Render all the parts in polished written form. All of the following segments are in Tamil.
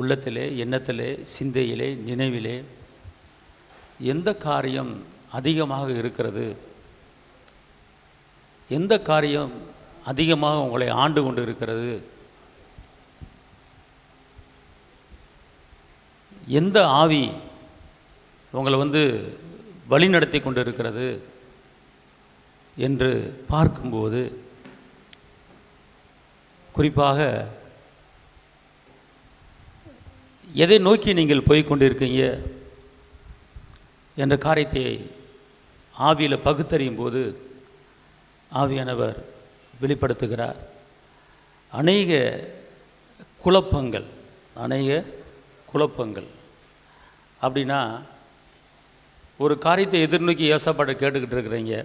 உள்ளத்திலே, எண்ணத்திலே, சிந்தையிலே, நினைவிலே எந்த காரியம் அதிகமாக இருக்கிறது, எந்த காரியம் அதிகமாக உங்களை ஆண்டு கொண்டு இருக்கிறது, எந்த ஆவி உங்களை வழிநடத்தி கொண்டு இருக்கிறது என்று பார்க்கும்போது, குறிப்பாக எதை நோக்கி நீங்கள் போய்கொண்டிருக்கீங்க என்ற காரியத்தை ஆவியில் பகுத்தறியும் போது ஆவியானவர் வெளிப்படுத்துகிறார். அநேக குழப்பங்கள் அப்படின்னா, ஒரு காரியத்தை எதிர்நோக்கி ஏசப்பாட்டை கேட்டுக்கிட்டு இருக்கிறீங்க.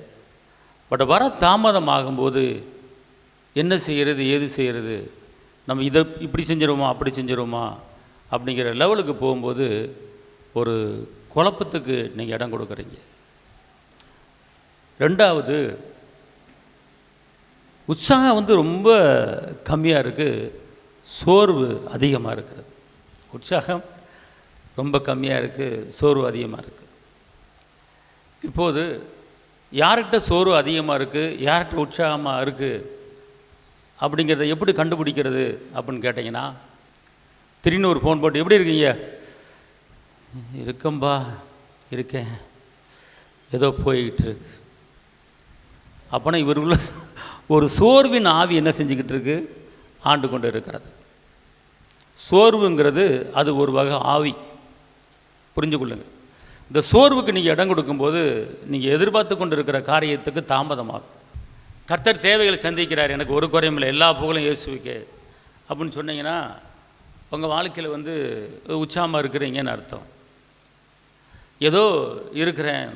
பட் வர தாமதமாகும்போது என்ன செய்கிறது, ஏது செய்கிறது, நம்ம இதை இப்படி செஞ்சிருவோமா அப்படி செஞ்சிருவோமா அப்படிங்கிற லெவலுக்கு போகும்போது ஒரு குழப்பத்துக்கு நீங்கள் இடம் கொடுக்குறீங்க. ரெண்டாவது, உற்சாகம் ரொம்ப கம்மியாக இருக்குது, சோர்வு அதிகமாக இருக்கிறது. உற்சாகம் ரொம்ப கம்மியாக இருக்குது, சோர்வு அதிகமாக இருக்குது. இப்போது யார்கிட்ட சோர்வு அதிகமாக இருக்குது, யார்கிட்ட உற்சாகமாக இருக்குது அப்படிங்கிறத எப்படி கண்டுபிடிக்கிறது அப்படின்னு கேட்டிங்கன்னா, திடீர்னு ஒரு ஃபோன் போட்டு எப்படி இருக்கீங்க, இருக்கேன் ஏதோ போய்கிட்டு இருக்கு. அப்போனா இவருக்குள்ள ஒரு சோர்வின் ஆவி என்ன செஞ்சுக்கிட்டு இருக்கு, ஆண்டு கொண்டு இருக்கிறது. சோர்வுங்கிறது அது ஒரு வகை ஆவி, புரிஞ்சு கொள்ளுங்கள். இந்த சோர்வுக்கு நீங்கள் இடம் கொடுக்கும்போது நீங்கள் எதிர்பார்த்து கொண்டு இருக்கிற காரியத்துக்கு தாமதமாகும். கர்த்தர் தேவைகளை சந்திக்கிறார், எனக்கு ஒரு குறையும் இல்லை, எல்லா புகழும் இயேசுவுக்கே அப்படின்னு சொன்னீங்கன்னா உங்கள் வாழ்க்கையில் உற்சாகமாக இருக்கிறீங்கன்னு அர்த்தம். ஏதோ இருக்கிறேன்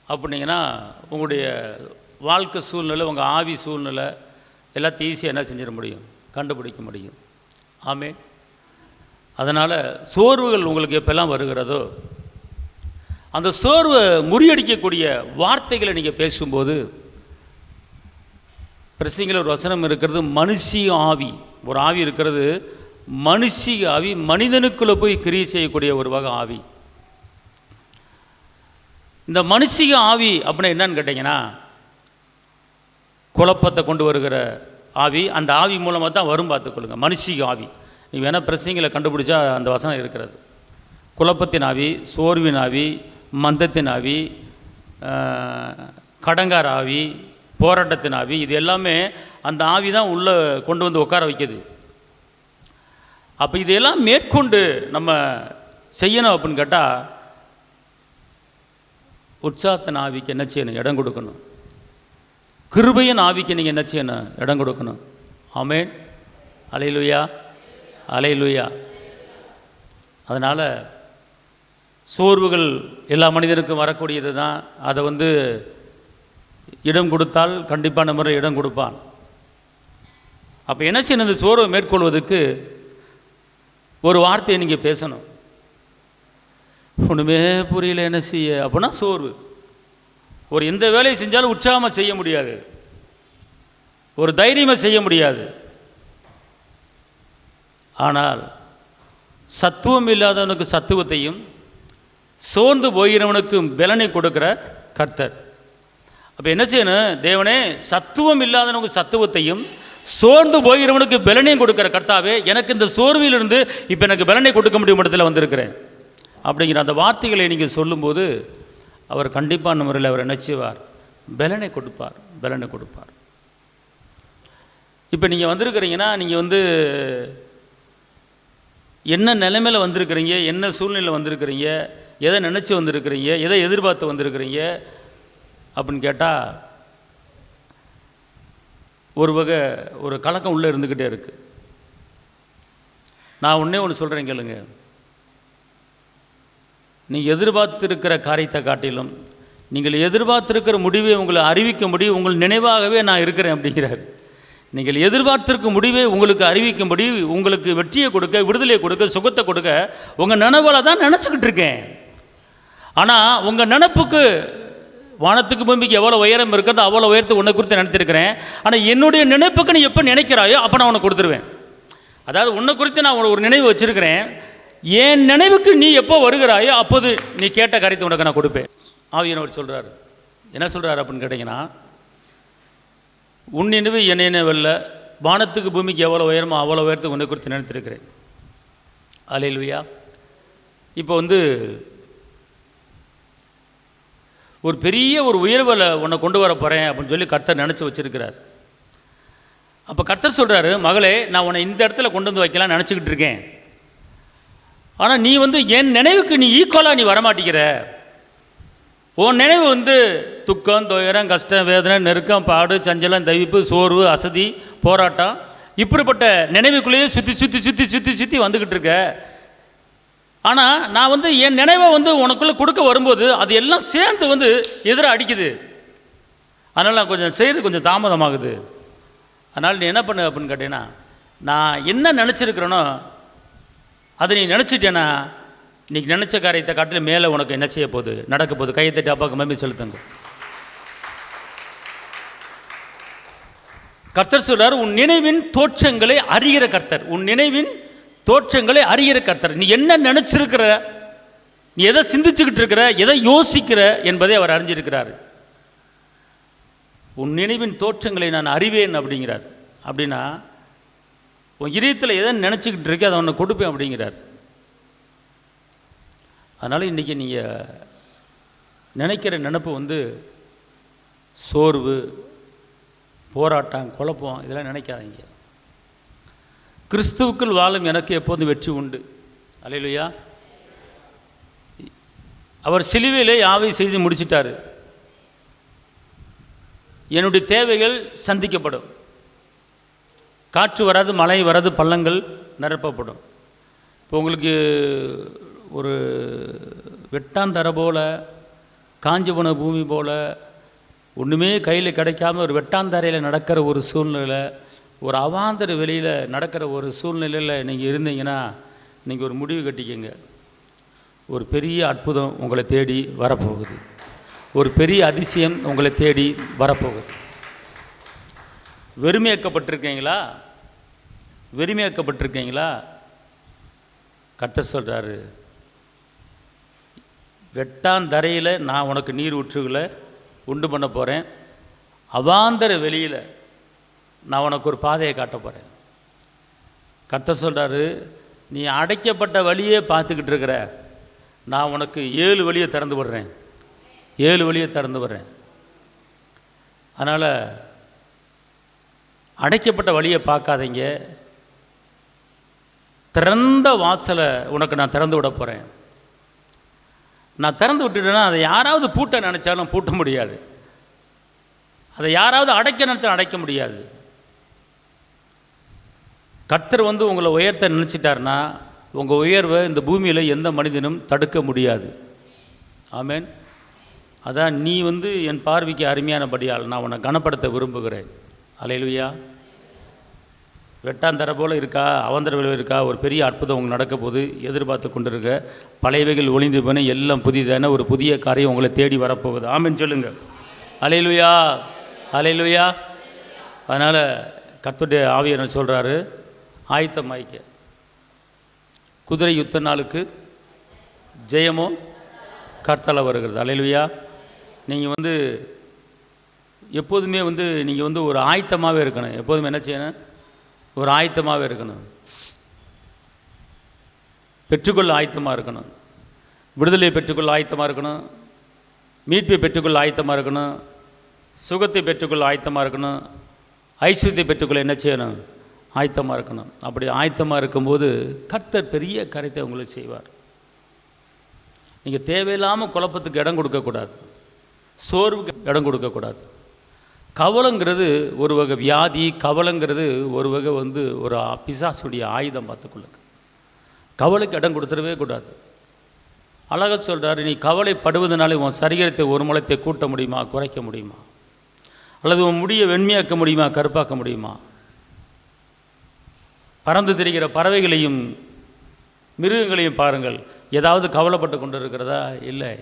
அப்படின்னீங்கன்னா உங்களுடைய வாழ்க்கை சூழ்நிலை, உங்கள் ஆவி சூழ்நிலை எல்லாத்தையும் ஈஸியாக என்ன செஞ்சிட முடியும், கண்டுபிடிக்க முடியும். ஆமென். அதனால் சோர்வுகள் உங்களுக்கு எப்பெல்லாம் வருகிறதோ அந்த சோர்வை முறியடிக்கக்கூடிய வார்த்தைகளை நீங்கள் பேசும்போது, பிரசங்கில ஒரு வசனம் இருக்கிறது, மனுஷிக ஆவி, ஒரு ஆவி இருக்கிறது, மனுஷிக ஆவி, மனிதனுக்குள்ளே போய் கிரியை செய்யக்கூடிய ஒரு வகை ஆவி. இந்த மனுஷிக ஆவி அப்படின்னா என்னன்னு கேட்டிங்கன்னா, குழப்பத்தை கொண்டு வருகிற ஆவி. அந்த ஆவி மூலமாக தான் வரும், பார்த்துக்கொள்ளுங்க. மனுஷிக ஆவி நீங்கள் வேணால் பிரசங்கில் கண்டுபிடிச்சா அந்த வசனம் இருக்கிறது. குழப்பத்தின் ஆவி, சோர்வின் ஆவி, மந்தத்தின் ஆவி, கடங்கார ஆவி, போராட்டத்தின் ஆவி, இது எல்லாமே அந்த ஆவி தான் உள்ளே கொண்டு வந்து உட்கார வைக்கிது. அப்போ இதையெல்லாம் மேற்கொண்டு நம்ம செய்யணும் அப்படின்னு கேட்டால், உற்சாகத்தின் ஆவிக்கு என்ன செய்யணும், இடம் கொடுக்கணும். கிருபையின் ஆவிக்கு நீங்கள் என்ன செய்யணும், இடம் கொடுக்கணும். ஆமென். அல்லேலூயா, அல்லேலூயா. அதனால் சோர்வுகள் எல்லா மனிதனுக்கும் வரக்கூடியது தான். அதை இடம் கொடுத்தால் கண்டிப்பான முறை இடம் கொடுப்பான். அப்போ என்ன செய்யணும், இந்த சோர்வை மேற்கொள்வதற்கு ஒரு வார்த்தையை நீங்கள் பேசணும். ஒன்றுமே புரியல என்ன செய்ய அப்படின்னா சோர்வு. ஒரு எந்த வேலையை செஞ்சாலும் உற்சாகமாக செய்ய முடியாது, ஒரு தைரியமாக செய்ய முடியாது. ஆனால் சத்துவம் இல்லாதவனுக்கு சத்துவத்தையும் சோர்ந்து போகிறவனுக்கு பலனை கொடுக்கிற கர்த்தர். அப்போ என்ன செய்யணும், தேவனே சத்துவம் இல்லாதவனுக்கு சத்துவத்தையும் சோர்ந்து போகிறவனுக்கு பலனையும் கொடுக்கிற கர்த்தாவே, எனக்கு இந்த சோர்விலிருந்து இப்போ எனக்கு பலனை கொடுக்க முடியும் இடத்துல வந்திருக்கிறேன் அப்படிங்கிற அந்த வார்த்தைகளை நீங்கள் சொல்லும்போது அவர் கண்டிப்பான முறையில் அவர் என்ன செய்வார், பலனை கொடுப்பார். இப்போ நீங்கள் வந்திருக்கிறீங்கன்னா, நீங்கள் என்ன நிலைமையில் வந்திருக்கிறீங்க, என்ன சூழ்நிலையில் வந்திருக்கிறீங்க, எதை நினச்சி வந்திருக்கிறீங்க, எதை எதிர்பார்த்து வந்திருக்கிறீங்க அப்படின்னு கேட்டால் ஒரு கலக்கம் உள்ளே இருந்துக்கிட்டே இருக்குது. நான் ஒன்று சொல்கிறேன் கேளுங்க. நீங்கள் எதிர்பார்த்திருக்கிற காரியத்தை காட்டிலும் நீங்கள் எதிர்பார்த்திருக்கிற முடிவை உங்களை அறிவிக்க முடியும், உங்கள் நினைவாகவே நான் இருக்கிறேன் அப்படிங்கிறார். நீங்கள் எதிர்பார்த்திருக்கும் முடிவை உங்களுக்கு அறிவிக்கும்படி, உங்களுக்கு வெற்றியை கொடுக்க, விடுதலையை கொடுக்க, சுகத்தை கொடுக்க உங்கள் நினைவால் தான் நினச்சிக்கிட்டு இருக்கேன். ஆனால் உங்கள் நினப்புக்கு வானத்துக்கு பூமிக்கு எவ்வளோ உயரம் இருக்கிறதோ அவ்வளோ உயரத்தை உன்னை குறித்து நினைத்திருக்கிறேன். ஆனால் என்னுடைய நினைப்புக்கு நீ எப்போ நினைக்கிறாயோ அப்போ நான் உனக்கு கொடுத்துருவேன். அதாவது உன்னை குறித்து நான் ஒரு நினைவு வச்சிருக்கிறேன், என் நினைவுக்கு நீ எப்போ வருகிறாயோ அப்போது நீ கேட்ட காரியத்தை உனக்கு நான் கொடுப்பேன். ஆவியானவர் சொல்கிறார். என்ன சொல்கிறார் அப்படின்னு கேட்டிங்கன்னா, உன் நினைவு என் நினைவல்ல, வானத்துக்கு பூமிக்கு எவ்வளோ உயரமோ அவ்வளோ உயரத்துக்கு உன்னை குறித்து நினைத்திருக்கிறேன். அல்லேலூயா. இப்போ ஒரு பெரிய ஒரு உயர்வில் உன்னை கொண்டு வர போகிறேன் அப்படின்னு சொல்லி கர்த்தர் நினச்சி வச்சுருக்கிறார். அப்போ கர்த்தர் சொல்கிறாரு, மகளே நான் உன்னை இந்த இடத்துல கொண்டு வந்து வைக்கலாம்னு நினச்சிக்கிட்டு இருக்கேன். ஆனால் நீ என் நினைவுக்கு நீ ஈக்குவலாக நீ வரமாட்டேங்கிற. உன் நினைவு துக்கம், துயரம், கஷ்டம், வேதனை, நெருக்கம், பாடு, சஞ்சலம், தவிப்பு, சோர்வு, அசதி, போராட்டம், இப்படிப்பட்ட நினைவுக்குள்ளேயே சுற்றி சுற்றி சுற்றி சுற்றி சுற்றி வந்துக்கிட்டு இருக்க. ஆனால் நான் என் நினைவை உனக்குள்ளே கொடுக்க வரும்போது அது எல்லாம் சேர்ந்து எதிராக அடிக்குது. அதனால் நான் கொஞ்சம் செய்து கொஞ்சம் தாமதமாகுது. அதனால் நீ என்ன பண்ணு அப்படின்னு கேட்டீங்கன்னா, நான் என்ன நினச்சிருக்கிறேனோ அதை நீ நினச்சிட்டேன்னா இன்றைக்கி நினச்ச காரியத்தை காட்டில் மேலே உனக்கு என்ன செய்ய போகுது, நடக்க போகுது. கையை தட்டி அப்பாவுக்கு மம்மி செலுத்துங்க. கர்த்தர் சொல்றார், உன் நினைவின் தோற்றங்களை அறிகிற கர்த்தர். உன் நினைவின் தோற்றங்களை அறிகிற கர்த்தர். நீ என்ன நினச்சிருக்கிற, நீ எதை சிந்திச்சுக்கிட்டு இருக்கிற, எதை யோசிக்கிற என்பதை அவர் அறிஞ்சிருக்கிறார். உன் நினைவின் தோற்றங்களை நான் அறிவேன் அப்படிங்கிறார். அப்படின்னா உன் இதயத்தில் எதை நினச்சிக்கிட்டு இருக்கே அதை ஒன்று கொடுப்பேன் அப்படிங்கிறார். அதனால் இன்றைக்கி நீங்கள் நினைக்கிற நினப்பு சோர்வு, போராட்டம், குழப்பம் இதெல்லாம் நினைக்காதீங்க. கிறிஸ்துவுக்குள் வாழும் எனக்கு எப்போதும் வெற்றி உண்டு. அல்லேலூயா. அவர் சிலுவையிலே யாவை செய்து முடிச்சிட்டார். என்னுடைய தேவைகள் சந்திக்கப்படும். காற்று வராது, மழை வராது, பள்ளங்கள் நிரப்பப்படும். இப்போ உங்களுக்கு ஒரு வெட்டாந்தரை போல், காஞ்சி போன பூமி போல், ஒன்றுமே கையில் கிடைக்காம ஒரு வெட்டாந்தரையில் நடக்கிற ஒரு சூழ்நிலை, ஒரு அவாந்தர வெளியில் நடக்கிற ஒரு சூழ்நிலையில் நீங்கள் இருந்தீங்கன்னா நீங்கள் ஒரு முடிவு கட்டிக்கங்க. ஒரு பெரிய அற்புதம் உங்களை தேடி வரப்போகுது. ஒரு பெரிய அதிசயம் உங்களை தேடி வரப்போகுது. வெறுமையாக்கப்பட்டிருக்கீங்களா? வெறுமையாக்கப்பட்டிருக்கீங்களா? கர்த்தர் சொல்கிறாரு, வெட்டாந்தரையில் நான் உனக்கு நீர் ஊற்றுகளை உண்டு பண்ண போகிறேன். அவாந்தர வெளியில் நான் உனக்கு ஒரு பாதையை காட்ட போகிறேன். கர்த்தர் சொல்கிறாரு, நீ அடைக்கப்பட்ட வழியே பார்த்துக்கிட்டு இருக்கிற, நான் உனக்கு 7 வழியை திறந்து விடுறேன். 7 வழியை திறந்து விடுறேன். அதனால் அடைக்கப்பட்ட வழியை பார்க்காதீங்க. திறந்த வாசலை உனக்கு நான் திறந்து விட போகிறேன். நான் திறந்து விட்டுட்டேன்னா அதை யாராவது பூட்ட நினச்சாலும் பூட்ட முடியாது. அதை யாராவது அடைக்க நினச்சாலும் அடைக்க முடியாது. கர்த்தர் உங்களை உயர்த்த நினச்சிட்டார்னா உங்கள் உயர்வை இந்த பூமியில் எந்த மனிதனும் தடுக்க முடியாது. ஆமேன். அதான் நீ என் பார்வைக்கு அருமையானபடியால் நான் உன்னை கனப்படுத்த விரும்புகிறேன். அல்லேலூயா. வெட்டாந்தர போல் இருக்கா, அவந்தர விளைவு இருக்கா, ஒரு பெரிய அற்புதம் உங்களுக்கு நடக்க போது எதிர்பார்த்து கொண்டு இருக்க. பழையவைகள் ஒளிந்து போன எல்லாம் புதிதான ஒரு புதிய காரியம் உங்களை தேடி வரப்போகுது. ஆமேன் சொல்லுங்கள். அல்லேலூயா, அல்லேலூயா. அதனால் கர்த்தருடைய ஆவியானவர் சொல்கிறாரு, ஆயத்தமாயிக்க. குதிரை யுத்த நாளுக்கு ஜெயமோ கர்த்தரால் வருகிறது. அல்லேலூயா. நீங்கள் எப்போதுமே நீங்கள் ஒரு ஆயத்தமாகவே இருக்கணும். எப்போதுமே என்ன செய்யணும்? ஒரு ஆயத்தமாகவே இருக்கணும். பெற்றுக்கொள்ள ஆயத்தமாக இருக்கணும். விடுதலையை பெற்றுக்கொள்ள ஆயத்தமாக இருக்கணும். மீட்பை பெற்றுக்கொள்ள ஆயத்தமாக இருக்கணும். சுகத்தை பெற்றுக்கொள்ள ஆயத்தமாக இருக்கணும். ஐஸ்வர்யத்தை பெற்றுக்கொள்ள என்ன செய்யணும்? ஆயத்தமாக இருக்கணும். அப்படி ஆயத்தமாக இருக்கும்போது கர்த்தர் பெரிய காரியத்தை உங்களுக்கு செய்வார். நீங்கள் தேவையில்லாமல் குழப்பத்துக்கு இடம் கொடுக்கக்கூடாது. சோர்வுக்கு இடம் கொடுக்கக்கூடாது. கவலைங்கிறது ஒரு வகை வியாதி. கவலைங்கிறது ஒரு வகை ஒரு பிசாசுடைய ஆயுதம். பார்த்துக்கொள்ளுங்க. கவலைக்கு இடம் கொடுத்துடவே கூடாது. அழகாக சொல்கிறாரு, நீ கவலைப்படுவதனால உன் சரீரத்தை ஒரு முளத்தை கூட்ட முடியுமா, குறைக்க முடியுமா? அல்லது உன் முடியை வெண்மையாக்க முடியுமா, கருப்பாக்க முடியுமா? பறந்து திரிகிற பறவைகளையும் மிருகங்களையும் பாருங்கள், ஏதாவது கவலைப்பட்டு கொண்டு இருக்கிறதா? இல்லை.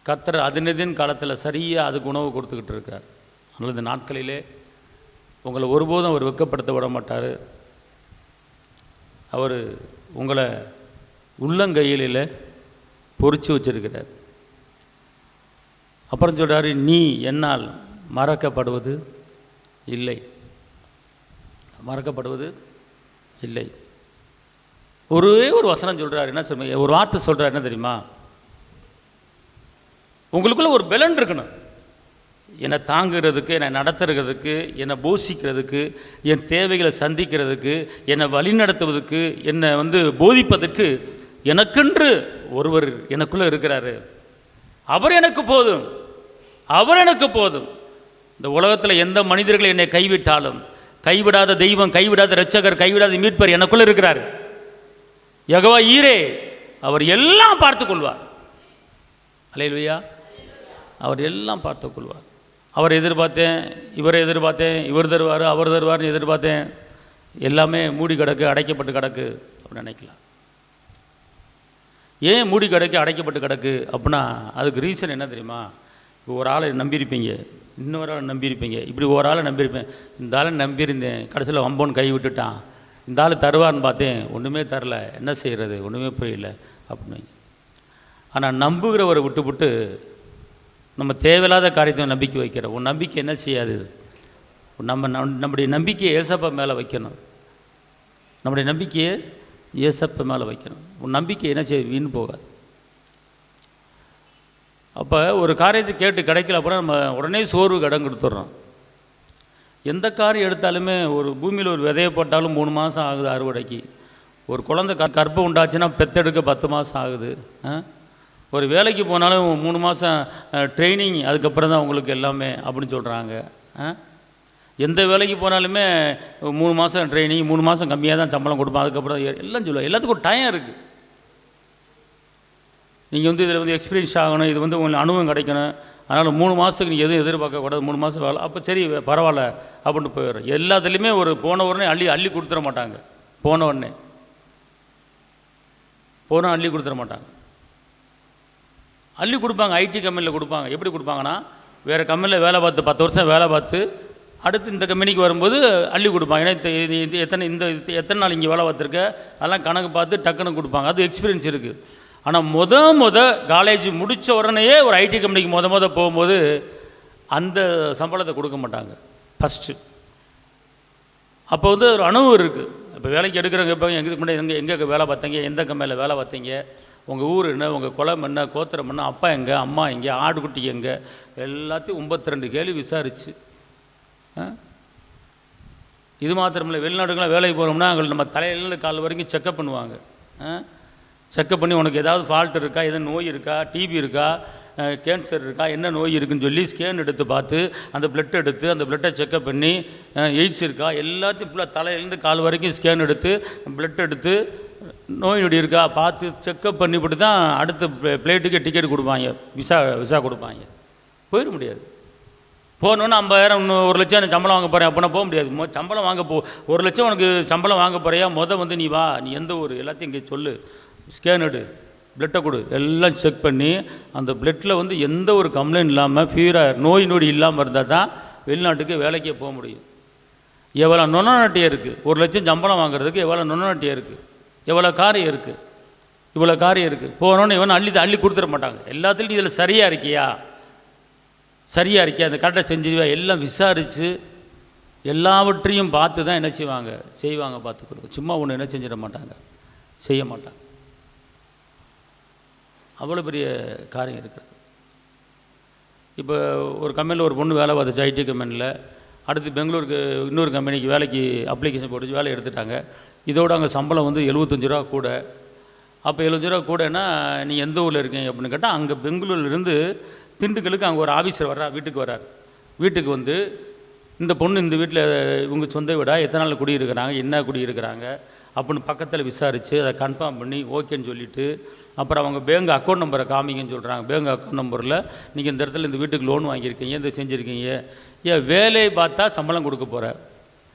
கர்த்தர் அதினதின் காலத்தில் சரியாக அதுக்கு உணவு கொடுத்துக்கிட்டு இருக்கிறார். அல்லது நாட்களிலே உங்களை ஒருபோதும் அவர் வெட்கப்படுத்த விட மாட்டார். அவர் உங்களை உள்ளங்கையில பொறிச்சு வச்சிருக்கிறார். அப்புறம் சொல்கிறாரு, நீ என்னால் மறக்கப்படுவது இல்லை, மறக்கப்படுவது இல்லை. ஒரே ஒரு வசனம் சொல்கிறார். என்ன சொல்லுங்க, ஒரு வார்த்தை சொல்கிறார். என்ன தெரியுமா? உங்களுக்குள்ள ஒரு பலன் இருக்கணும். என்னை தாங்குறதுக்கு, என்னை நடத்துறதுக்கு, என்னை போஷிக்கிறதுக்கு, என் தேவைகளை சந்திக்கிறதுக்கு, என்னை வழிநடத்துவதற்கு, என்னை போதிப்பதற்கு எனக்கென்று ஒருவர் எனக்குள்ளே இருக்கிறாரு. அவர் எனக்கு போதும், அவர் எனக்கு போதும். இந்த உலகத்தில் எந்த மனிதர்கள் என்னை கைவிட்டாலும் கைவிடாத தெய்வம், கைவிடாத இரட்சகர், கைவிடாத மீட்பர் எனக்குள்ளே இருக்கிறார். யெகோவா ஈரே, அவர் எல்லாம் பார்த்து கொள்வார். அல்லேலூயா. அவர் எல்லாம் பார்த்து கொள்வார். அவர் எதிர்பார்த்தேன், இவரை எதிர்பார்த்தேன், இவர் தருவார், அவர் தருவார்னு எதிர்பார்த்தேன், எல்லாமே மூடி கிடக்கு, அடைக்கப்பட்டு கிடக்கு அப்படின்னு நினைக்கலாம். ஏன் மூடி கிடக்கு, அடைக்கப்பட்டு கிடக்கு அப்படின்னா அதுக்கு ரீசன் என்ன தெரியுமா? இப்போ ஒரு ஆளை நம்பியிருப்பீங்க, இன்னொரு ஆளை நம்பியிருப்பீங்க, இப்படி ஒரு ஆளை நம்பியிருப்பேன். இந்த ஆளை நம்பியிருந்தேன், கடைசியில் வம்போன்னு கை விட்டுட்டான். இந்த ஆள் தருவார்னு பார்த்தேன், ஒன்றுமே தரல, என்ன செய்கிறது, ஒன்றுமே புரியல அப்படின்னு. ஆனால் நம்புகிறவரை விட்டுவிட்டு நம்ம தேவையில்லாத காரியத்தை நம்பிக்கை வைக்கிறோம். உன் நம்பிக்கை என்ன செய்யாது? நம்முடைய நம்பிக்கையை ஏசப்பா மேலே வைக்கணும். நம்முடைய நம்பிக்கையை ஏசப்பா மேலே வைக்கணும். உன் நம்பிக்கை என்ன செய்ய, வீண் போகாது. அப்போ ஒரு காரியத்தை கேட்டு கிடைக்கல அப்புறம் நம்ம உடனே சோர்வுக்கு இடம் கொடுத்துட்றோம். எந்த காரியம் எடுத்தாலுமே, ஒரு பூமியில் ஒரு விதையை போட்டாலும் 3 மாதம் ஆகுது அறுவடைக்கு. ஒரு குழந்தை கற்பம் உண்டாச்சுன்னா பெத்தெடுக்க 10 மாதம் ஆகுது. ஒரு வேலைக்கு போனாலும் 3 மாதம் ட்ரைனிங், அதுக்கப்புறம் தான் உங்களுக்கு எல்லாமே அப்படின்னு சொல்கிறாங்க. எந்த வேலைக்கு போனாலுமே 3 மாதம் ட்ரைனிங், 3 மாதம் கம்மியாக தான் சம்பளம் கொடுப்போம், அதுக்கப்புறம் எல்லாம் சொல்லுவாங்க. எல்லாத்துக்கும் ஒரு டைம் இருக்குது. நீங்கள் இதில் எக்ஸ்பீரியன்ஸ் ஆகணும், இது உங்களுக்கு அனுபவம் கிடைக்கணும், அதனால் 3 மாதத்துக்கு நீங்கள் எதுவும் எதிர்பார்க்கக்கூடாது, 3 மாதம் வேலை, அப்போ சரி பரவாயில்ல அப்படின்னு போயிடும். எல்லாத்துலேயுமே ஒரு போன உடனே அள்ளி கொடுத்துட மாட்டாங்க. போன உடனே அள்ளி கொடுத்துட மாட்டாங்க. அள்ளி கொடுப்பாங்க. ஐடி கம்பெனியில் கொடுப்பாங்க. எப்படி கொடுப்பாங்கன்னா, வேறு கம்பெனியில் வேலை பார்த்து 10 வருஷம் வேலை பார்த்து அடுத்து இந்த கம்பெனிக்கு வரும்போது அள்ளி கொடுப்பாங்க. ஏன்னா எத்தனை நாள் இங்கே வேலை பார்த்துருக்க, அதெல்லாம் கணக்கு பார்த்து டக்குன்னு கொடுப்பாங்க. அது எக்ஸ்பீரியன்ஸ் இருக்குது. ஆனால் காலேஜ் முடித்த உடனேயே ஒரு ஐடி கம்பெனிக்கு போகும்போது அந்த சம்பளத்தை கொடுக்க மாட்டாங்க ஃபஸ்ட்டு. அப்போ ஒரு அனுபவம் இருக்குது. இப்போ வேலைக்கு எடுக்கிறவங்க இப்போ எங்களுக்கு முன்னாடி எங்கே வேலை பார்த்தீங்க, எந்த கம்பெனியில் வேலை பார்த்தீங்க, உங்கள் ஊர் என்ன, உங்கள் குலம் என்ன, கோத்திரம் என்ன, அப்பா எங்கே, அம்மா எங்கே, ஆடுகுட்டி எங்கே, எல்லாத்தையும் 52 கேள்வி விசாரிச்சு. இது மாத்திரமில்லை, வெளிநாடுகளாம் வேலைக்கு போகிறோம்னா அங்கே நம்ம தலையிலேருந்து கால் வரைக்கும் செக்கப் பண்ணுவாங்க. செக்கப் பண்ணி உனக்கு ஏதாவது ஃபால்ட் இருக்கா, எதுவும் நோய் இருக்கா, டிபி இருக்கா, கேன்சர் இருக்கா, என்ன நோய் இருக்குதுன்னு சொல்லி ஸ்கேன் எடுத்து பார்த்து அந்த பிளட் எடுத்து அந்த பிளட்டை செக்கப் பண்ணி எய்ட்ஸ் இருக்கா, எல்லாத்தையும் ஃபுல்லாக தலையிலேருந்து கால் வரைக்கும் ஸ்கேன் எடுத்து பிளட் எடுத்து நோய் நொடி இருக்கா பார்த்து செக்கப் பண்ணிவிட்டு தான் அடுத்த பிளேட்டுக்கு டிக்கெட் கொடுப்பாங்க, விசா கொடுப்பாங்க. போயிட முடியாது. போனோன்னு 50,000 இன்னும் 1 லட்சம் சம்பளம் வாங்க போகிறேன் அப்படின்னா போக முடியாது. சம்பளம் வாங்க 1 லட்சம் உனக்கு சம்பளம் வாங்க போகிறியா, நீ வா, நீ எந்த ஊர் எல்லாத்தையும் இங்கே சொல்லு, ஸ்கேன் எடு, பிளட்டை கொடு, எல்லாம் செக் பண்ணி அந்த பிளட்டில் எந்த ஒரு கம்ப்ளைண்ட் இல்லாமல் ஃபீவராக நோய் நொடி இல்லாமல் இருந்தால் தான் வெளிநாட்டுக்கு வேலைக்கே போக முடியும். எவ்வளோ நொன்னாட்டியம் இருக்குது, 1 லட்சம் சம்பளம் வாங்குறதுக்கு எவ்வளோ நொன்னாட்டியம் இருக்குது, எவ்வளோ காரியம் இருக்குது, இவ்வளோ காரியம் இருக்குது. போனோன்னு இவன் அள்ளி கொடுத்துட மாட்டாங்க. எல்லாத்துலையும் இதில் சரியாக இருக்கியா, அந்த கரெக்டாக செஞ்சிருவா, எல்லாம் விசாரித்து எல்லாவற்றையும் பார்த்து தான் என்ன செய்வாங்க பார்த்து கொடுங்க. சும்மா ஒன்று என்ன செஞ்சிட மாட்டாங்க, செய்ய மாட்டாங்க. அவ்வளோ பெரிய காரியம் இருக்குது. இப்போ ஒரு கம்பெனியில் ஒரு பொண்ணு வேலை பார்த்துச்சு, ஐடி கம்பெனியில். அடுத்து பெங்களூருக்கு இன்னொரு கம்பெனிக்கு வேலைக்கு அப்ளிகேஷன் போட்டு வேலை எடுத்துட்டாங்க. இதோடு அங்கே சம்பளம் 75 ரூபா கூட. அப்போ 75 ரூபா கூடனா நீங்கள் எந்த ஊரில் இருக்கீங்க அப்படின்னு கேட்டால், அங்கே பெங்களூர்லேருந்து திண்டுக்கலுக்கு அங்கே ஒரு ஆஃபீஸர் வீட்டுக்கு வர்றார். வீட்டுக்கு இந்த பொண்ணு இந்த வீட்டில் இவங்க சொந்த வீடா, எத்தனை நாள் குடியிருக்கிறாங்க, என்ன குடியிருக்கிறாங்க அப்படின்னு பக்கத்தில் விசாரித்து அதை கன்ஃபார்ம் பண்ணி ஓகேன்னு சொல்லிவிட்டு, அப்புறம் அவங்க பேங்க் அக்கௌண்ட் நம்பரை காமிங்கன்னு சொல்கிறாங்க. பேங்க் அக்கௌண்ட் நம்பரில் நீங்கள் இந்த இடத்துல இந்த வீட்டுக்கு லோன் வாங்கியிருக்கீங்க, இந்த செஞ்சுருக்கீங்க, ஏன் வேலையை பார்த்தா சம்பளம் கொடுக்க போகிற,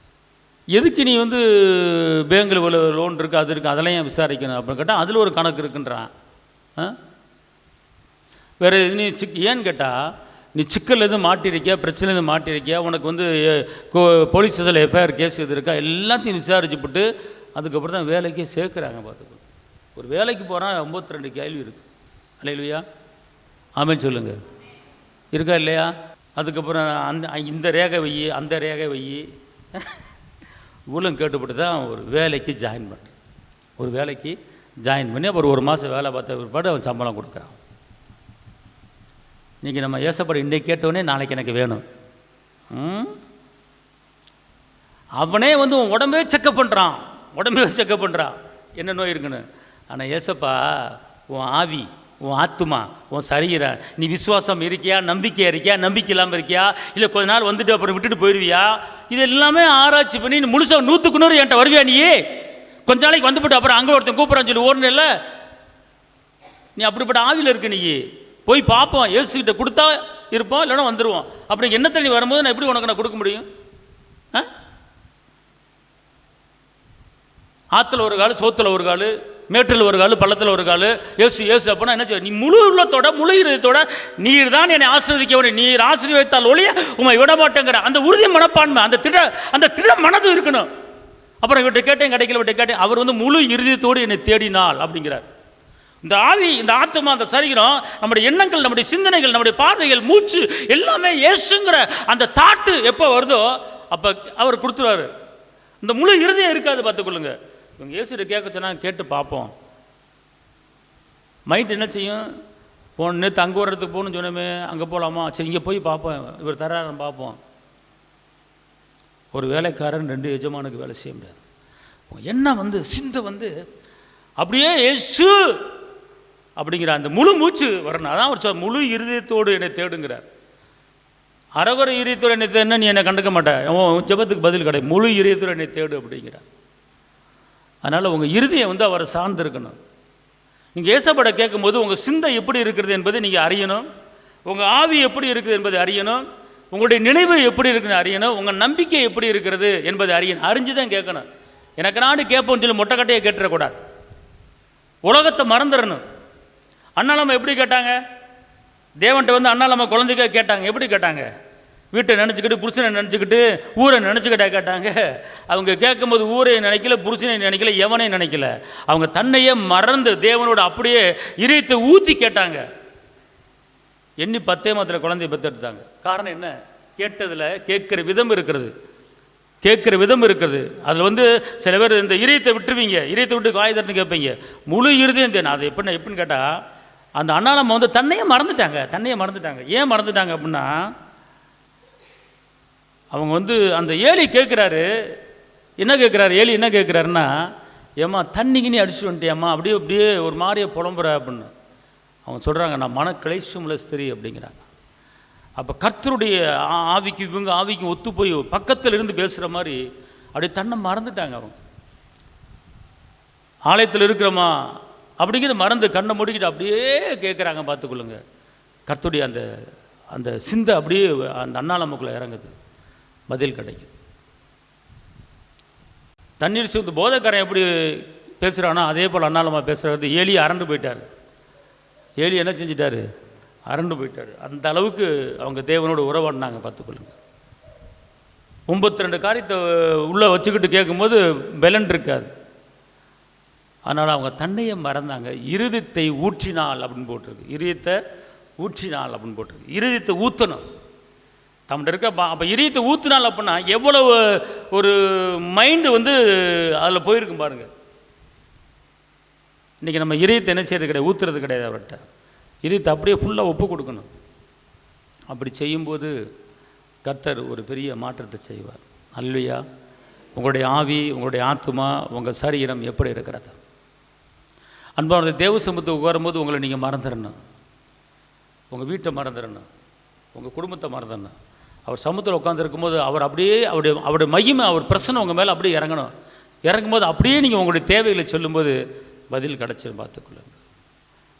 எதுக்கு நீ பேங்கில் இவ்வளோ லோன் இருக்குது அது இருக்குது அதெல்லாம் ஏன் விசாரிக்கணும் அப்படின்னு கேட்டால் அதில் ஒரு கணக்கு இருக்குன்றான். வேறு நீ ஏன்னு கேட்டால், நீ சிக்கல் எதுவும் மாட்டிருக்கியா, பிரச்சனை எதுவும் மாட்டிருக்கியா, உனக்கு போலீஸ் ஸ்டேஷனில் எஃப்ஐஆர் கேஸ் எது இருக்கா, எல்லாத்தையும் விசாரிச்சுப்பட்டு அதுக்கப்புறம் தான் வேலைக்கே சேர்க்குறாங்க. பார்த்துக்கணும். ஒரு வேலைக்கு போகிறான் 52 கேள்வி இருக்குது. அல்லேலூயா, ஆமென் சொல்லுங்கள். இருக்கா இல்லையா? அதுக்கப்புறம் இந்த ரேகை வை, அந்த ரேகை வை, இவ்வளோ கேட்டுப்பட்டு தான் ஒரு வேலைக்கு ஜாயின் பண்ணுறேன். ஒரு வேலைக்கு ஜாயின் பண்ணி அப்புறம் ஒரு மாதம் வேலை பார்த்த பிற்பாடு அவன் சம்பளம் கொடுக்குறான். இன்றைக்கி நம்ம ஏசப்பட இன்றைக்கி கேட்டவொடனே நாளைக்கு எனக்கு வேணும். அவனே வந்து உன் உடம்பே செக்கப் பண்ணுறான், என்ன நோய் இருக்குன்னு. ஆனால் ஏசப்பா உன் ஆவி, உன் ஆத்துமா, உன் சரீரம், நீ விசுவாசம் இருக்கியா, நம்பிக்கையாக இருக்கியா, நம்பிக்கை இல்லாமல் இருக்கியா, இல்லை கொஞ்ச நாள் வந்துட்டு அப்புறம் விட்டுட்டு போயிடுவியா, இது எல்லாமே ஆராய்ச்சி பண்ணி நீ முழுசாக 100க்கு 100 என்கிட்ட வருவியா? நீயே கொஞ்ச நாளைக்கு வந்துவிட்டு அப்புறம் அங்கே ஒருத்தன் கூப்பிட்றான்னு சொல்லி ஓடணும் இல்லை? நீ அப்படிப்பட்ட ஆவியில் இருக்கு. நீ போய் பார்ப்போம், இயேசுகிட்ட கொடுத்தா இருப்போம், இல்லைன்னா வந்துடுவோம். அப்படி என்ன தண்ணி வரும்போது நான் எப்படி உனக்கு நான் கொடுக்க முடியும்? ஆற்றுல ஒரு கால், சோத்தில் ஒரு கால், மேட்டில் ஒரு கால், பள்ளத்தில் ஒரு கால், ஏசு அப்படின்னா என்ன செய்ய? நீ முழு உள்ளத்தோட முழு இதயத்தோட நீர் தான் என்னை ஆசீர்வதிக்க, நீர் ஆசீர்வதித்தால் ஒழிய உண்மை விட மாட்டேங்கிற அந்த உறுதி மனப்பான்மை, அந்த திட மனது இருக்கணும். அப்புறம் இவர்கிட்ட கேட்டேன், கிடைக்கல, விட்ட கேட்டேன். அவர் வந்து முழு இருதயத்தோடு என்னை தேடினாள் அப்படிங்கிறார். இந்த ஆவி, இந்த ஆத்மா, அந்த சரீரம், நம்முடைய எண்ணங்கள், நம்முடைய சிந்தனைகள், நம்முடைய பார்வைகள், மூச்சு எல்லாமே இயேசுங்கிற அந்த தாட்டு எப்போ வருதோ அப்போ அவர் கொடுத்துருவாரு. இந்த முழு இருதயம் இருக்காது, பார்த்துக்கொள்ளுங்க. இவங்க இயேசுகிட்ட கேட்க சொன்னால் கேட்டு பார்ப்போம். மைண்ட் என்ன செய்யும்? நேற்று அங்கே வர்றதுக்கு போகணும்னு சொன்னோமே, அங்கே போகலாமா, சரி இங்கே போய் பார்ப்போம், இவர் தராரன் பார்ப்போம். ஒரு வேலைக்காரன் 2 எஜமானுக்கு வேலை செய்ய முடியாது. என்ன வந்து சிந்தை வந்து அப்படியே இயேசு அப்படிங்கிற அந்த முழு மூச்சு வரணும். அதான் அவர் முழு இருதயத்தோடு என்னை தேடுங்கிறார். அரகுறை இருதயத்தோடு என்னை தேடினா நீ என்னை கண்டுக்க மாட்டேன், ஜெபத்துக்கு பதில் கிடையாது. முழு இருதயத்தோடு என்னை தேடு அப்படிங்கிறார். அதனால் உங்கள் இருதயம் வந்து அவரை சார்ந்து இருக்கணும். நீங்கள் ஏசப்பட கேட்கும்போது உங்கள் சிந்தை எப்படி இருக்கிறது என்பதை நீங்கள் அறியணும். உங்கள் ஆவி எப்படி இருக்குது என்பதை அறியணும். உங்களுடைய நினைவு எப்படி இருக்குன்னு அறியணும். உங்கள் நம்பிக்கை எப்படி இருக்கிறது என்பதை அறியணும். அறிஞ்சு தான் கேட்கணும். எனக்கு நாடு கேட்போம்னு சொல்லி மொட்டைக்கட்டையை கேட்டுறக்கூடாது. உலகத்தை மறந்துடணும். அண்ணாலம்மா எப்படி கேட்டாங்க? தேவன்கிட்ட வந்து அண்ணாலம்மா குழந்தைக்காக கேட்டாங்க. எப்படி கேட்டாங்க? வீட்டை நினச்சிக்கிட்டு, புருஷனை நினச்சிக்கிட்டு, ஊரை நினச்சிக்கிட்டா கேட்டாங்க. அவங்க கேட்கும்போது ஊரை நினைக்கல, புருஷனை நினைக்கல, எவனையும் நினைக்கல. அவங்க தன்னையே மறந்து தேவனோட அப்படியே இதயத்தை ஊற்றி கேட்டாங்க. எண்ணி 10 மாதத்தில் குழந்தைய பெற்றெடுத்தாங்க. காரணம் என்ன? கேட்டதில் கேட்குற விதம் இருக்கிறது. அதில் வந்து சில பேர் இந்த இதயத்தை விட்டுருவீங்க, இதயத்தை விட்டு காயத்தை கேட்பீங்க. முழு இருதயம் தேன். அது எப்படின்னு கேட்டால், அந்த அண்ணாலம்மா வந்து தன்னையே மறந்துட்டாங்க. ஏன் மறந்துட்டாங்க அப்படின்னா, அவங்க வந்து அந்த ஏலி கேட்குறாரு. என்ன கேட்குறாரு? ஏலி என்ன கேட்குறாருன்னா, ஏம்மா தண்ணிக்குன்னு அடிச்சுட்டு வந்துட்டியாம்மா, அப்படியே ஒரு மாதிரியே புலம்புற அப்படின்னு. அவங்க சொல்கிறாங்க, நான் மன கிளைஷமுள்ள ஸ்திரீ அப்படிங்கிறாங்க. அப்போ கர்த்தருடைய ஆவிக்கு இவங்க ஆவிக்கும் ஒத்து போய் பக்கத்தில் இருந்து பேசுகிற மாதிரி அப்படியே தன்னை மறந்துட்டாங்க. அவங்க ஆலயத்தில் இருக்கிறோமா அப்படிங்கிறத மறந்து கண்ணை மூடிக்கிட்டு அப்படியே கேட்குறாங்க. பார்த்துக்கொள்ளுங்க, கர்த்தருடைய அந்த சிந்தை அப்படியே அந்த அண்ணாலம்மாக்குள்ளே இறங்குது, பதில் கிடைக்குது. தண்ணீர் சிந்து போதைக்காரன் எப்படி பேசுகிறானோ அதே போல் அண்ணாலம்மா பேசுகிறது. ஏலி அரண்டு போயிட்டார். ஏலி என்ன செஞ்சிட்டாரு? அரண்டு போயிட்டார். அந்த அளவுக்கு அவங்க தேவனோட உறவாடினாங்க. பார்த்துக்கொள்ளுங்க. 52 காரியத்தை உள்ளே வச்சுக்கிட்டு கேட்கும்போது பெலன் இருக்காது. அதனால் அவங்க தன்னையை மறந்தாங்க. இருதயத்தை ஊற்றினாள் அப்படின்னு போட்டிருக்கு. இருதயத்தை ஊற்றணும். நம்மகிட்ட இருக்க அப்போ இதயத்தை ஊற்றினாள் அப்படின்னா எவ்வளவு ஒரு மைண்டு வந்து அதில் போயிருக்கும் பாருங்கள். இன்றைக்கி நம்ம இதயத்தை என்ன செய்யறது கிடையாது, ஊற்றுறது கிடையாது. அவர்கிட்ட இதயத்தை அப்படியே ஃபுல்லாக ஒப்பு கொடுக்கணும். அப்படி செய்யும்போது கர்த்தர் ஒரு பெரிய மாற்றத்தை செய்வார். அல்லேலூயா. உங்களுடைய ஆவி, உங்களுடைய ஆத்துமா, உங்கள் சரீரம் எப்படி இருக்கிறது? அன்பான தேவ சமூகத்துக்கு உட்காரும்போது உங்களை நீங்கள் மறந்துடணும். உங்கள் வீட்டை மறந்துடணும், உங்கள் குடும்பத்தை மறந்துடணும். அவர் சமூகத்தில் உட்காந்துருக்கும்போது அவர் அப்படியே அவருடைய மகிமை, அவர் பிரசன்னம் உங்கள் மேலே அப்படியே இறங்கும்போது அப்படியே நீங்கள் உங்களுடைய தேவைகளை சொல்லும்போது பதில் கிடச்சிடும். பார்த்துக்கொள்ளுங்க.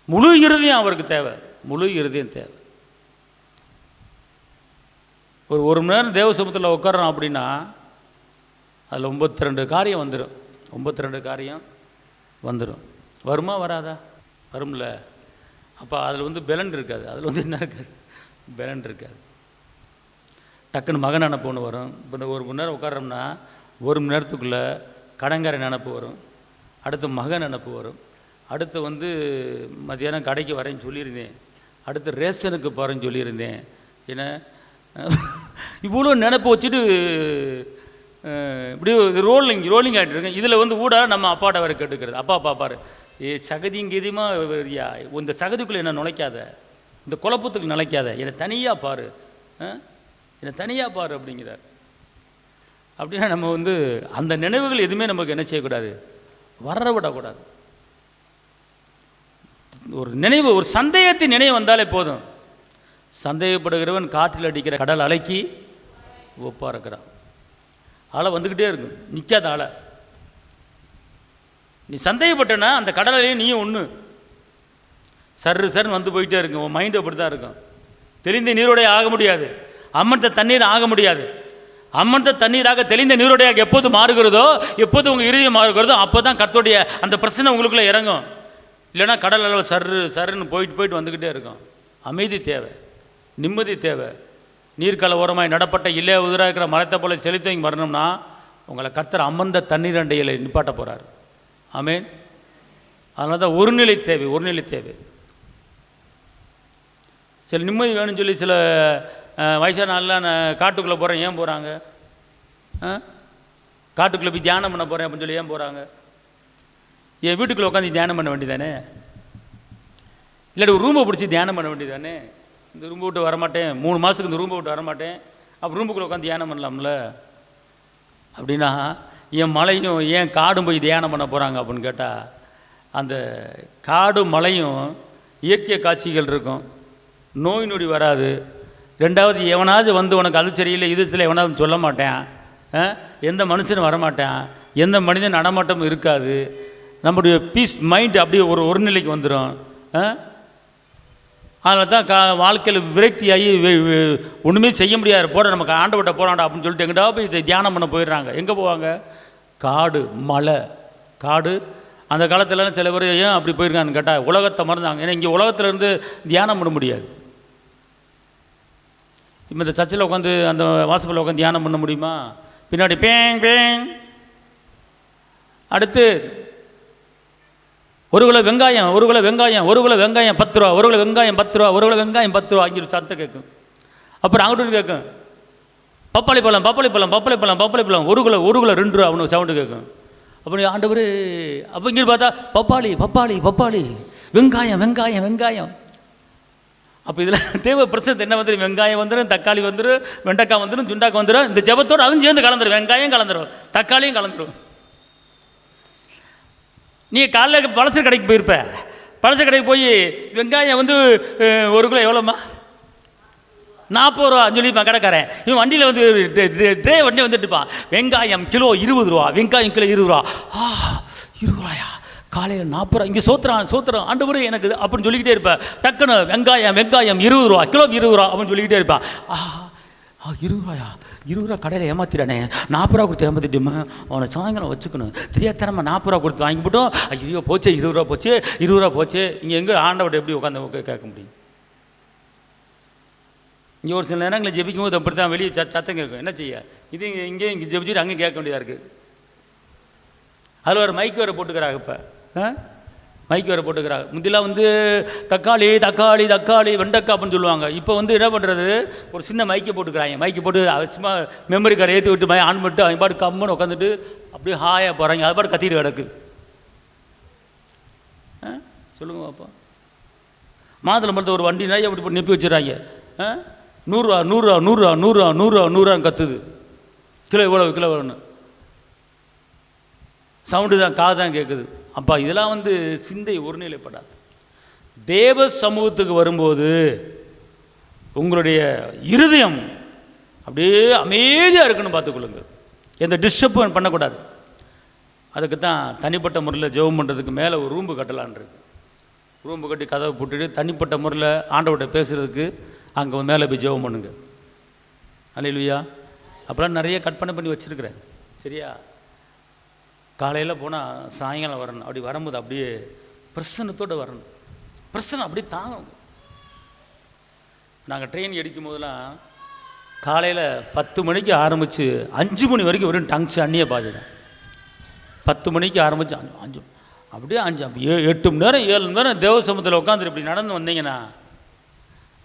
முழு இருதயம் அவருக்கு தேவை. ஒரு மணி நேரம் தேவ சமூகத்தில் உட்காரோம் அப்படின்னா அதில் 52 காரியம் வந்துடும். 52 காரியம் வந்துடும். வருமா வராதா? வரும்ல. அப்போ அதில் வந்து பெலன் இருக்காது. அதில் வந்து என்ன இருக்காது? பெலன் இருக்காது. டக்குன்னு மகன் அனுப்ப ஒன்று வரும். இப்போ இந்த 1 மணி நேரம் உட்காரோம்னா 1 மணி நேரத்துக்குள்ளே கடங்கரை நினப்பு வரும், அடுத்து மகன் நினப்பு வரும், அடுத்து வந்து மத்தியானம் கடைக்கு வரேன்னு சொல்லியிருந்தேன், அடுத்து ரேஷனுக்கு போகிறேன்னு சொல்லியிருந்தேன். ஏன்னா இவ்வளோ நினப்பு வச்சுட்டு இப்படி ரோலிங் ஆகிட்டு இருக்கேன். இதில் வந்து ஊடா நம்ம அப்பாட்ட வர கேட்டுக்கிறது. அப்பா பாப்பார், சகதிங்கதியமா யா இந்த சகதிக்குள்ளே என்ன நுழைக்காத, இந்த குழப்பத்துக்கு நுழைக்காத, என்னை தனியாக பாரு, என்னை தனியாக பாரு அப்படிங்கிறார். அப்படின்னா நம்ம வந்து அந்த நினைவுகள் எதுவுமே நமக்கு என்ன செய்யக்கூடாது, வர விடக்கூடாது. ஒரு நினைவு, ஒரு சந்தேகத்தின் நினைவு வந்தாலே போதும். சந்தேகப்படுகிறவன் காற்றில் அடிக்கிற கடல் அலைக்கு ஒப்பாக இருக்கிறான். அலை வந்துக்கிட்டே இருக்கும், நிற்காத அலை. நீ சந்தேகப்பட்டனா அந்த கடலையும் நீயும் ஒன்று சர்ன்னு வந்து போயிட்டே இருக்கும். உன் மைண்டு அப்படி தான் இருக்கும். தெளிந்த நீரோடைய ஆக முடியாது, அம்மந்த தண்ணீர் ஆக முடியாது. அம்மந்த தண்ணீராக தெளிந்த நீரோடையாக எப்போது மாறுகிறதோ, எப்போது உங்கள் இறுதியை மாறுகிறதோ, அப்போ தான் கர்த்தருடைய அந்த பிரச்சனை உங்களுக்குள்ளே இறங்கும். இல்லைனா கடல் அளவு சர்ன்னு போயிட்டு வந்துக்கிட்டே இருக்கும். அமைதி தேவை, நிம்மதி தேவை. நீர்க்கால ஓரமாய் நடப்பட்ட இல்லையா உதிராக இருக்கிற மரத்தை போல செலுத்தவங்க வரணும்னா உங்களை கர்த்தர் அம்மந்த தண்ணீர் அண்டையில் நிப்பாட்ட போகிறார். ஆமேன். அதனால தான் ஒருநிலை தேவை. சில நிம்மதி வேணும்னு சொல்லி சில வயசான நாளில் நான் காட்டுக்குள்ளே போகிறேன். ஏன் போகிறாங்க? காட்டுக்குள்ளே போய் தியானம் பண்ண போகிறேன் அப்படின்னு சொல்லி ஏன் போகிறாங்க? என் வீட்டுக்குள்ளே உட்காந்து தியானம் பண்ண வேண்டியதானே? இல்லாட்டி ஒரு ரூமை பிடிச்சி தியானம் பண்ண வேண்டியதானே? இந்த ரூம்பை விட்டு வரமாட்டேன், 3 மாதத்துக்கு இந்த ரூம்பை விட்டு வரமாட்டேன், அப்போ ரூமுக்குள்ளே உட்காந்து தியானம் பண்ணலாம்ல. அப்படின்னா என் மலையும் ஏன் காடும் போய் தியானம் பண்ண போகிறாங்க அப்படின்னு கேட்டால், அந்த காடு மலையும் இயற்கை காட்சிகள் இருக்கும், நோய் நொடி வராது. ரெண்டாவது எவனாவது வந்து உனக்கு அது சரியில்லை இது சில எவனாவது சொல்ல மாட்டேன், எந்த மனுஷனும் வரமாட்டேன், எந்த மனிதன் நடமாட்டமும் இருக்காது. நம்முடைய பீஸ் மைண்ட் அப்படியே ஒரு நிலைக்கு வந்துடும். அதில் தான் வாழ்க்கையில் விரக்தியாகி ஒன்றுமே செய்ய முடியாது, போட நமக்கு ஆண்டவட்ட போகிறாண்டா அப்படின்னு சொல்லிட்டு எங்கிட்ட போய் இதை தியானம் பண்ண போயிடுறாங்க. எங்கே போவாங்க? காடு மலை. காடு அந்த காலத்தில் சில பேர் ஏன் அப்படி போயிருக்கான்னு கேட்டால் உலகத்தை மறந்தாங்க. ஏன்னா இங்கே உலகத்துலேருந்து தியானம் பண்ண முடியாது. இப்போ இந்த சர்ச்சில் உட்காந்து அந்த வாசப்பில் உட்காந்து தியானம் பண்ண முடியுமா? பின்னாடி பேங் பேங். அடுத்து 1 கிலோ வெங்காயம் 10 ரூபா, 1 கிலோ வெங்காயம் 10 ரூபா, 1 கிலோ வெங்காயம் 10 ரூபா, 1 கிலோ வெங்காயம் 10 ரூபா. அங்கே ஒரு சத்தம் கேட்கும். அப்புறம் அங்கிட்டு கேட்கும் பப்பாளி பழம் 1 கிலோ 2 ரூபா அவனுக்கு சவுண்டு கேட்கும். அப்படி ஆண்டவர் அப்போ இங்கே பார்த்தா பப்பாளி வெங்காயம். அப்போ இதில் தேவை பிரச்சனை என்ன வந்துடும்? வெங்காயம் வந்துடும், தக்காளி வந்துடும், வெண்டைக்காய் வந்துடும், சுண்டாக்காய் வந்துடும். இந்த ஜெபத்தோடு அதுவும் சேர்ந்து கலந்துரும். வெங்காயம் கலந்துரும், தக்காளியும் கலந்துரும். நீ காலையில் பழசு கடைக்கு போயிருப்ப, பழசு கடைக்கு போய் வெங்காயம் வந்து 1 கிலோ எவ்வளோம்மா? 40 ரூபா சொல்லியிருப்பான் கடைக்காரன். இவன் வண்டியில் வந்து வண்டி வந்துட்டுப்பான். வெங்காயம் கிலோ 20 ரூபா, வெங்காயம் கிலோ 20 ரூபா. 20 ரூபாயா? காலையில் 40 ரூபா. இங்கே சோத்திரம் ஆண்டவரே எனக்கு அப்படின்னு சொல்லிக்கிட்டே இருப்பேன். டக்குன்னு வெங்காயம் 20 ரூபா, கிலோ 20 ரூபா அப்படின்னு சொல்லிக்கிட்டே இருப்பான். 20 ரூபாயா? 20 ரூபா கடையில் ஏமாத்திட்டானே, 40 ரூபா கொடுத்து ஏமாத்திட்டோமா, அவனை சாயங்காலம் வச்சுக்கணும். தெரியாதனமா 40 ரூபா கொடுத்து வாங்கி போட்டோம். ஐயோ போச்சே, 20 ரூபா போச்சு. இங்கே எங்கே ஆண்டவட்ட எப்படி உட்காந்து கேட்க முடியும்? இங்கே ஒரு சில நேரங்களில் ஜெபிக்கும் போது அப்படி தான் வெளியே சத்தம் கேட்கும். என்ன செய்ய? இது இங்கே ஜெபிச்சுட்டு அங்கே கேட்க வேண்டியதாக இருக்குது. அதில் ஒரு மைக்கு வேறு போட்டுக்கிறாங்க. இப்போ மைக்கு வேறு போட்டுக்கிறாங்க. முந்திலாம் வந்து தக்காளி வெண்டைக்காய் அப்படின்னு சொல்லுவாங்க. இப்போ வந்து என்ன பண்ணுறது, ஒரு சின்ன மைக்கை போட்டுக்கிறாங்க. மைக்கை போட்டு சும்மா மெமரி கார்டை ஏற்றி விட்டு ஆன் பண்ணிட்டு அவங்க பாட்டு கம்முன்னு உட்காந்துட்டு அப்படியே ஹாயாக போகிறாங்க. அது பாட்டு கத்திட்டு கிடக்கு. சொல்லுங்க பாப்பா. மாதுளை மரத்தை ஒரு வண்டி நாய் அப்படி போட்டு நிப்பி வச்சுறாங்க. 100 ரூபா கத்துது. கிலோ எவ்வளோன்னு சவுண்டு தான், காது தான் கேட்குது. அப்பா இதெல்லாம் வந்து சிந்தை ஒருநிலைப்படாது. தேவ சமூகத்துக்கு வரும்போது உங்களுடைய இருதயம் அப்படியே அமைதியாக இருக்குன்னு பார்த்துக்கொள்ளுங்க. எந்த டிஸ்டர்பும் பண்ணக்கூடாது. அதுக்கு தான் தனிப்பட்ட முறையில் ஜெபம் பண்ணுறதுக்கு மேலே ஒரு ரூம்பு கட்டலான் இருக்கு. ரூம்பு கட்டி கதவை போட்டுட்டு தனிப்பட்ட முறையில் ஆண்டவர்கிட்ட பேசுகிறதுக்கு அங்கே மேலே போய் ஜெபம் பண்ணுங்க. அல்லேலூயா. அப்போலாம் நிறைய கற்பனை பண்ணி வச்சுருக்கிறேன். சரியா? காலையில் போனால் சாயங்காலம் வரணும். அப்படி வரும்போது அப்படியே பிரசன்னத்தோடு வரணும். பிரசனம் அப்படியே தாங்கும். நாங்கள் ட்ரெயின் அடிக்கும் போதெல்லாம் காலையில் 10 மணிக்கு ஆரம்பித்து 5 மணி வரைக்கும் வெறும் டங்ஸ் அண்ணியை பாதிதான். 10 மணிக்கு ஆரம்பித்து 5 அப்படியே 8 மணி நேரம் 7 மணி நேரம் தேவசமூகத்தில் உட்காந்துட்டு இப்படி நடந்து வந்தீங்கன்னா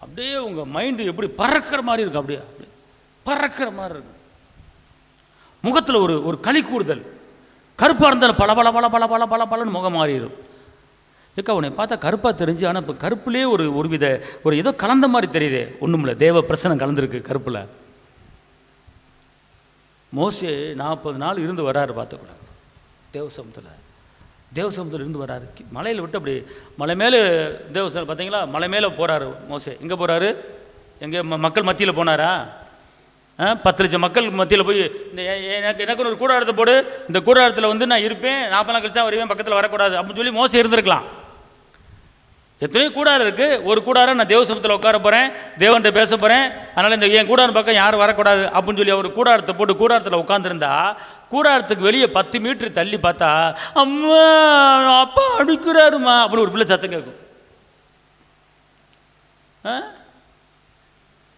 அப்படியே உங்கள் மைண்டு எப்படி பறக்கிற மாதிரி இருக்கும். அப்படியே அப்படியே பறக்கிற மாதிரி இருக்கும். முகத்தில் ஒரு களி கூறுதல். கருப்பாக இருந்தாலும் பல பல பல பல பல பல பலன்னு முகம் மாறிடும். ஏக்கா உன்னை பார்த்தா கருப்பாக தெரிஞ்சு, ஆனால் இப்போ கருப்புலேயே ஒரு வித ஏதோ கலந்த மாதிரி தெரியுது. ஒன்றுமில்ல, தேவ பிரசனம் கலந்துருக்கு கருப்பில். மோசே 40 நாள் இருந்து வராரு பார்த்துக்கூட தேவசமூகத்தில் இருந்து வராரு. மலையில் விட்டு அப்படி மலை மேலே தேவசம் பார்த்தீங்களா, மலை மேலே போகிறாரு மோசே. எங்கே போகிறாரு? எங்கே மக்கள் மத்தியில் போனாரா? 10 லட்சம் மக்கள் மத்தியில் போய் இந்த எனக்கு ஒரு கூடாரத்தை போடு, இந்த கூடாரத்தில் வந்து நான் இருப்பேன், 40 நாள் கழிச்சு தான் வருவேன், பக்கத்தில் வரக்கூடாது அப்படின்னு சொல்லி மோசே இருந்திருக்கலாம். எத்தனையோ கூடாரம் இருக்குது. ஒரு கூடாரம் நான் தேவசமூகத்தில் உட்கார போகிறேன், தேவன்கிட்ட பேச போகிறேன், அதனால் இந்த என் கூடாரம் பக்கம் யாரும் வரக்கூடாது அப்படின்னு சொல்லி அவர் கூடாரத்தை போட்டு கூடாரத்தில் உட்காந்துருந்தா, கூடாரத்துக்கு வெளியே 10 மீட்டர் தள்ளி பார்த்தா, அம்மா அப்பா அடிக்கிறாருமா அப்படின்னு ஒரு பிள்ளை சத்தம் கேட்கும்.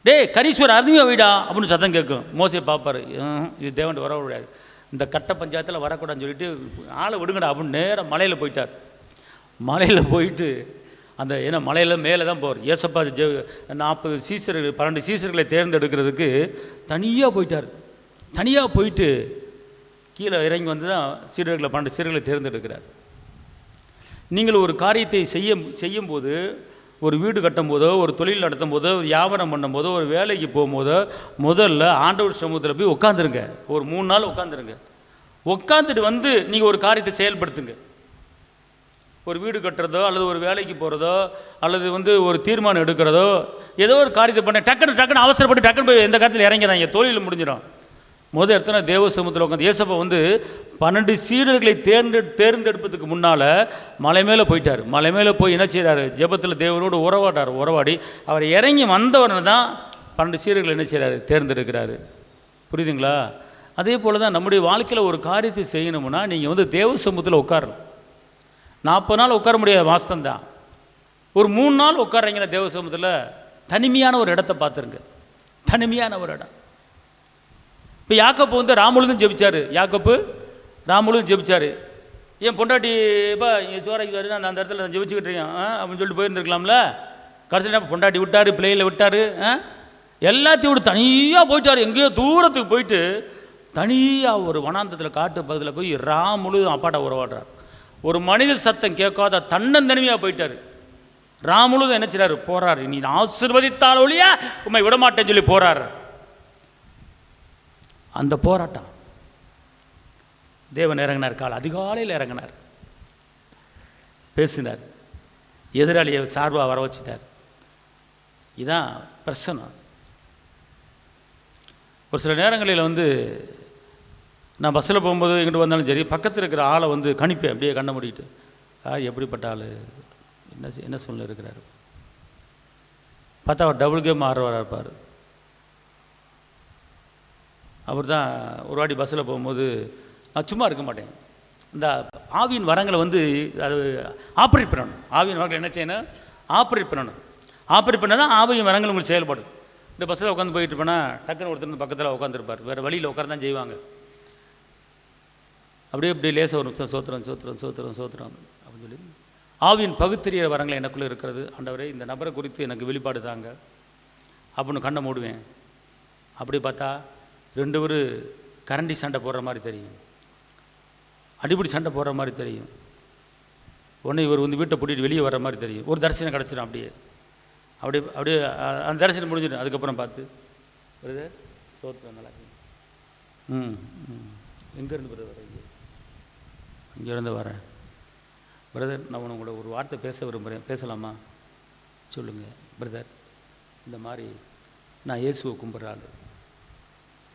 டே கரீஸ்வரர் அதுவே வீடா அப்படின்னு சத்தம் கேட்கும். மோசே பார்ப்பார், இது தேவன்ட்டு வர முடியாது, இந்த கட்ட பஞ்சாயத்தில் வரக்கூடாதுன்னு சொல்லிட்டு ஆளை விடுங்கடா அப்படின்னு நேராக மலையில் போயிட்டார். மலையில் போயிட்டு அந்த ஏன்னா மலையில் மேலே தான் போவார். ஏசப்பா 40 சீசர்கள் 12 சீசர்களை தேர்ந்தெடுக்கிறதுக்கு தனியாக போயிட்டார். தனியாக போயிட்டு கீழே இறங்கி வந்து தான் 12 சீடர்களை தேர்ந்தெடுக்கிறார். நீங்கள் ஒரு காரியத்தை செய்யும்போது, ஒரு வீடு கட்டும் போதோ, ஒரு தொழில் நடத்தும் போதோ, ஒரு வியாபாரம் பண்ணும் போதோ, ஒரு வேலைக்கு போகும்போதோ, முதல்ல ஆண்டவர் சமூகத்தில் போய் உட்காந்துருங்க. ஒரு 3 நாள் உட்காந்துருங்க. உட்காந்துட்டு வந்து நீங்கள் ஒரு காரியத்தை செயல்படுத்துங்க. ஒரு வீடு கட்டுறதோ, அல்லது ஒரு வேலைக்கு போகிறதோ, அல்லது வந்து ஒரு தீர்மானம் எடுக்கிறதோ, ஏதோ ஒரு காரியத்தை பண்ண டக்குன்னு அவசரப்பட்டு டக்குன்னு போய் எந்த காலத்தில் இறங்கிறாங்க, தொழில் முடிஞ்சிடும். முதல் இடத்துல தேவ சமூகத்தில் உட்காந்து ஏசப்பா வந்து 12 சீடர்களை தேர்ந்தெடுப்பதுக்கு முன்னால் மலை மேலே போயிட்டார். மலை மேலே போய் என்ன செய்கிறாரு? ஜெபத்தில் தேவனோடு உறவாடி அவர் இறங்கி வந்தவரை தான் 12 சீடர்களை என்ன செய்கிறாரு? தேர்ந்தெடுக்கிறாரு. புரியுதுங்களா? அதே போல் தான் நம்முடைய வாழ்க்கையில் ஒரு காரியத்தை செய்யணும்னா நீங்கள் வந்து தேவ சமூகத்தில் உட்காரணும். 40 நாள் உட்கார முடியாது, வாஸ்தந்தான். ஒரு 3 நாள் உட்கார்றீங்கன்னா தேவ சமூகத்தில் தனிமையான ஒரு இடத்த பார்த்துருங்க. தனிமையான ஒரு இடம். இப்போ யாக்கோப்பு வந்து ராமுழுதும் ஜெபிச்சார். ராமுழுதும் ஜெபிச்சார். ஏன் பொண்டாட்டி இப்போ சோறைக்கு வரு, நான் அந்த இடத்துல நான் ஜெபிச்சுக்கிட்டு இருக்கேன் அப்படின்னு சொல்லிட்டு போயிருந்துருக்கலாம்ல. கடைசியில் பொண்டாட்டி விட்டார், பிள்ளையில் விட்டார், எல்லாத்தையும் விட்டு தனியாக போயிட்டார். எங்கேயோ தூரத்துக்கு போயிட்டு தனியாக ஒரு வனாந்தத்தில் காட்டு பகுதியில் போய் ராமுழுதும் அப்பாட்ட உறவாடுறார். ஒரு மனித சத்தம் கேட்காத தன்னந்தனிமையாக போயிட்டார். ராமுழுதும் என்ன செய்றாரு? போறாரு. நீ ஆசீர்வதித்தால் ஒழிய உண்மை விடமாட்டேன்னு சொல்லி போறாரு. அந்த போராட்டம் தேவன் இறங்கினார். அதிகாலையில் இறங்கினார், பேசினார், எதிராளியை சார்பாக வர வச்சுட்டார். இதுதான் பிரச்சனை. ஒரு சில நேரங்களில் வந்து நான் பஸ்ஸில் போகும்போது எங்கிட்ட வந்தாலும் சரி, பக்கத்தில் இருக்கிற ஆளை வந்து கணிப்பேன் அப்படியே கண்ணை மூடிட்டு. எப்படிப்பட்ட ஆள், என்ன சூழ்நிலை இருக்கிறாரு பார்த்தா அவர் டபுள் கேம் ஆடுறவராக இருப்பார். அவர் தான் ஒரு வாட்டி பஸ்ஸில் போகும்போது நான் சும்மா இருக்க மாட்டேன். இந்த ஆவியின் வரங்களை வந்து அது ஆப்ரேட் பண்ணணும். ஆவியின் வரங்களை என்ன செய்யணும்? ஆப்ரேட் பண்ணணும். ஆப்ரேட் பண்ணால் தான் ஆவியின் வரங்கள் உங்களுக்கு செயல்படும். இந்த பஸ்ஸில் உட்காந்து போயிட்டு இருப்பேன்னா டக்குன்னு ஒருத்தர் பக்கத்தில் உட்காந்துருப்பார். வேறு வழியில் உட்கார தான் செய்வாங்க. அப்படியே லேசாக ஒரு நிமிஷம் சோத்திரம் அப்படின்னு சொல்லி ஆவியின் பகுத்தறிகிற வரங்களை எனக்குள்ளே இருக்கிறது. ஆண்டவரே, இந்த நபரை குறித்து எனக்கு வெளிப்பாடு தாங்க அப்படின்னு கண்ணை மூடுவேன். அப்படி பார்த்தா 2 பேர் கரண்டி சண்டை போடுற மாதிரி தெரியும், அடிப்படி சண்டை போடுற மாதிரி தெரியும். உடனே இவர் வந்து வீட்டை பூட்டிட்டு வெளியே வர்ற மாதிரி தெரியும். ஒரு தரிசனம் கிடச்சிடும். அப்படியே அந்த தரிசனம் முடிஞ்சிடும். அதுக்கப்புறம் பார்த்து வருது சோத்திரம் நல்லா எங்கேருந்து வருது வர இங்கேருந்து வரேன் பிரதர், நான் உங்களோட ஒரு வார்த்தை பேச விரும்புகிறேன், பேசலாமா? சொல்லுங்கள் பிரதர். இந்த மாதிரி நான் இயேசுவை கும்பிட்ற ஆள்.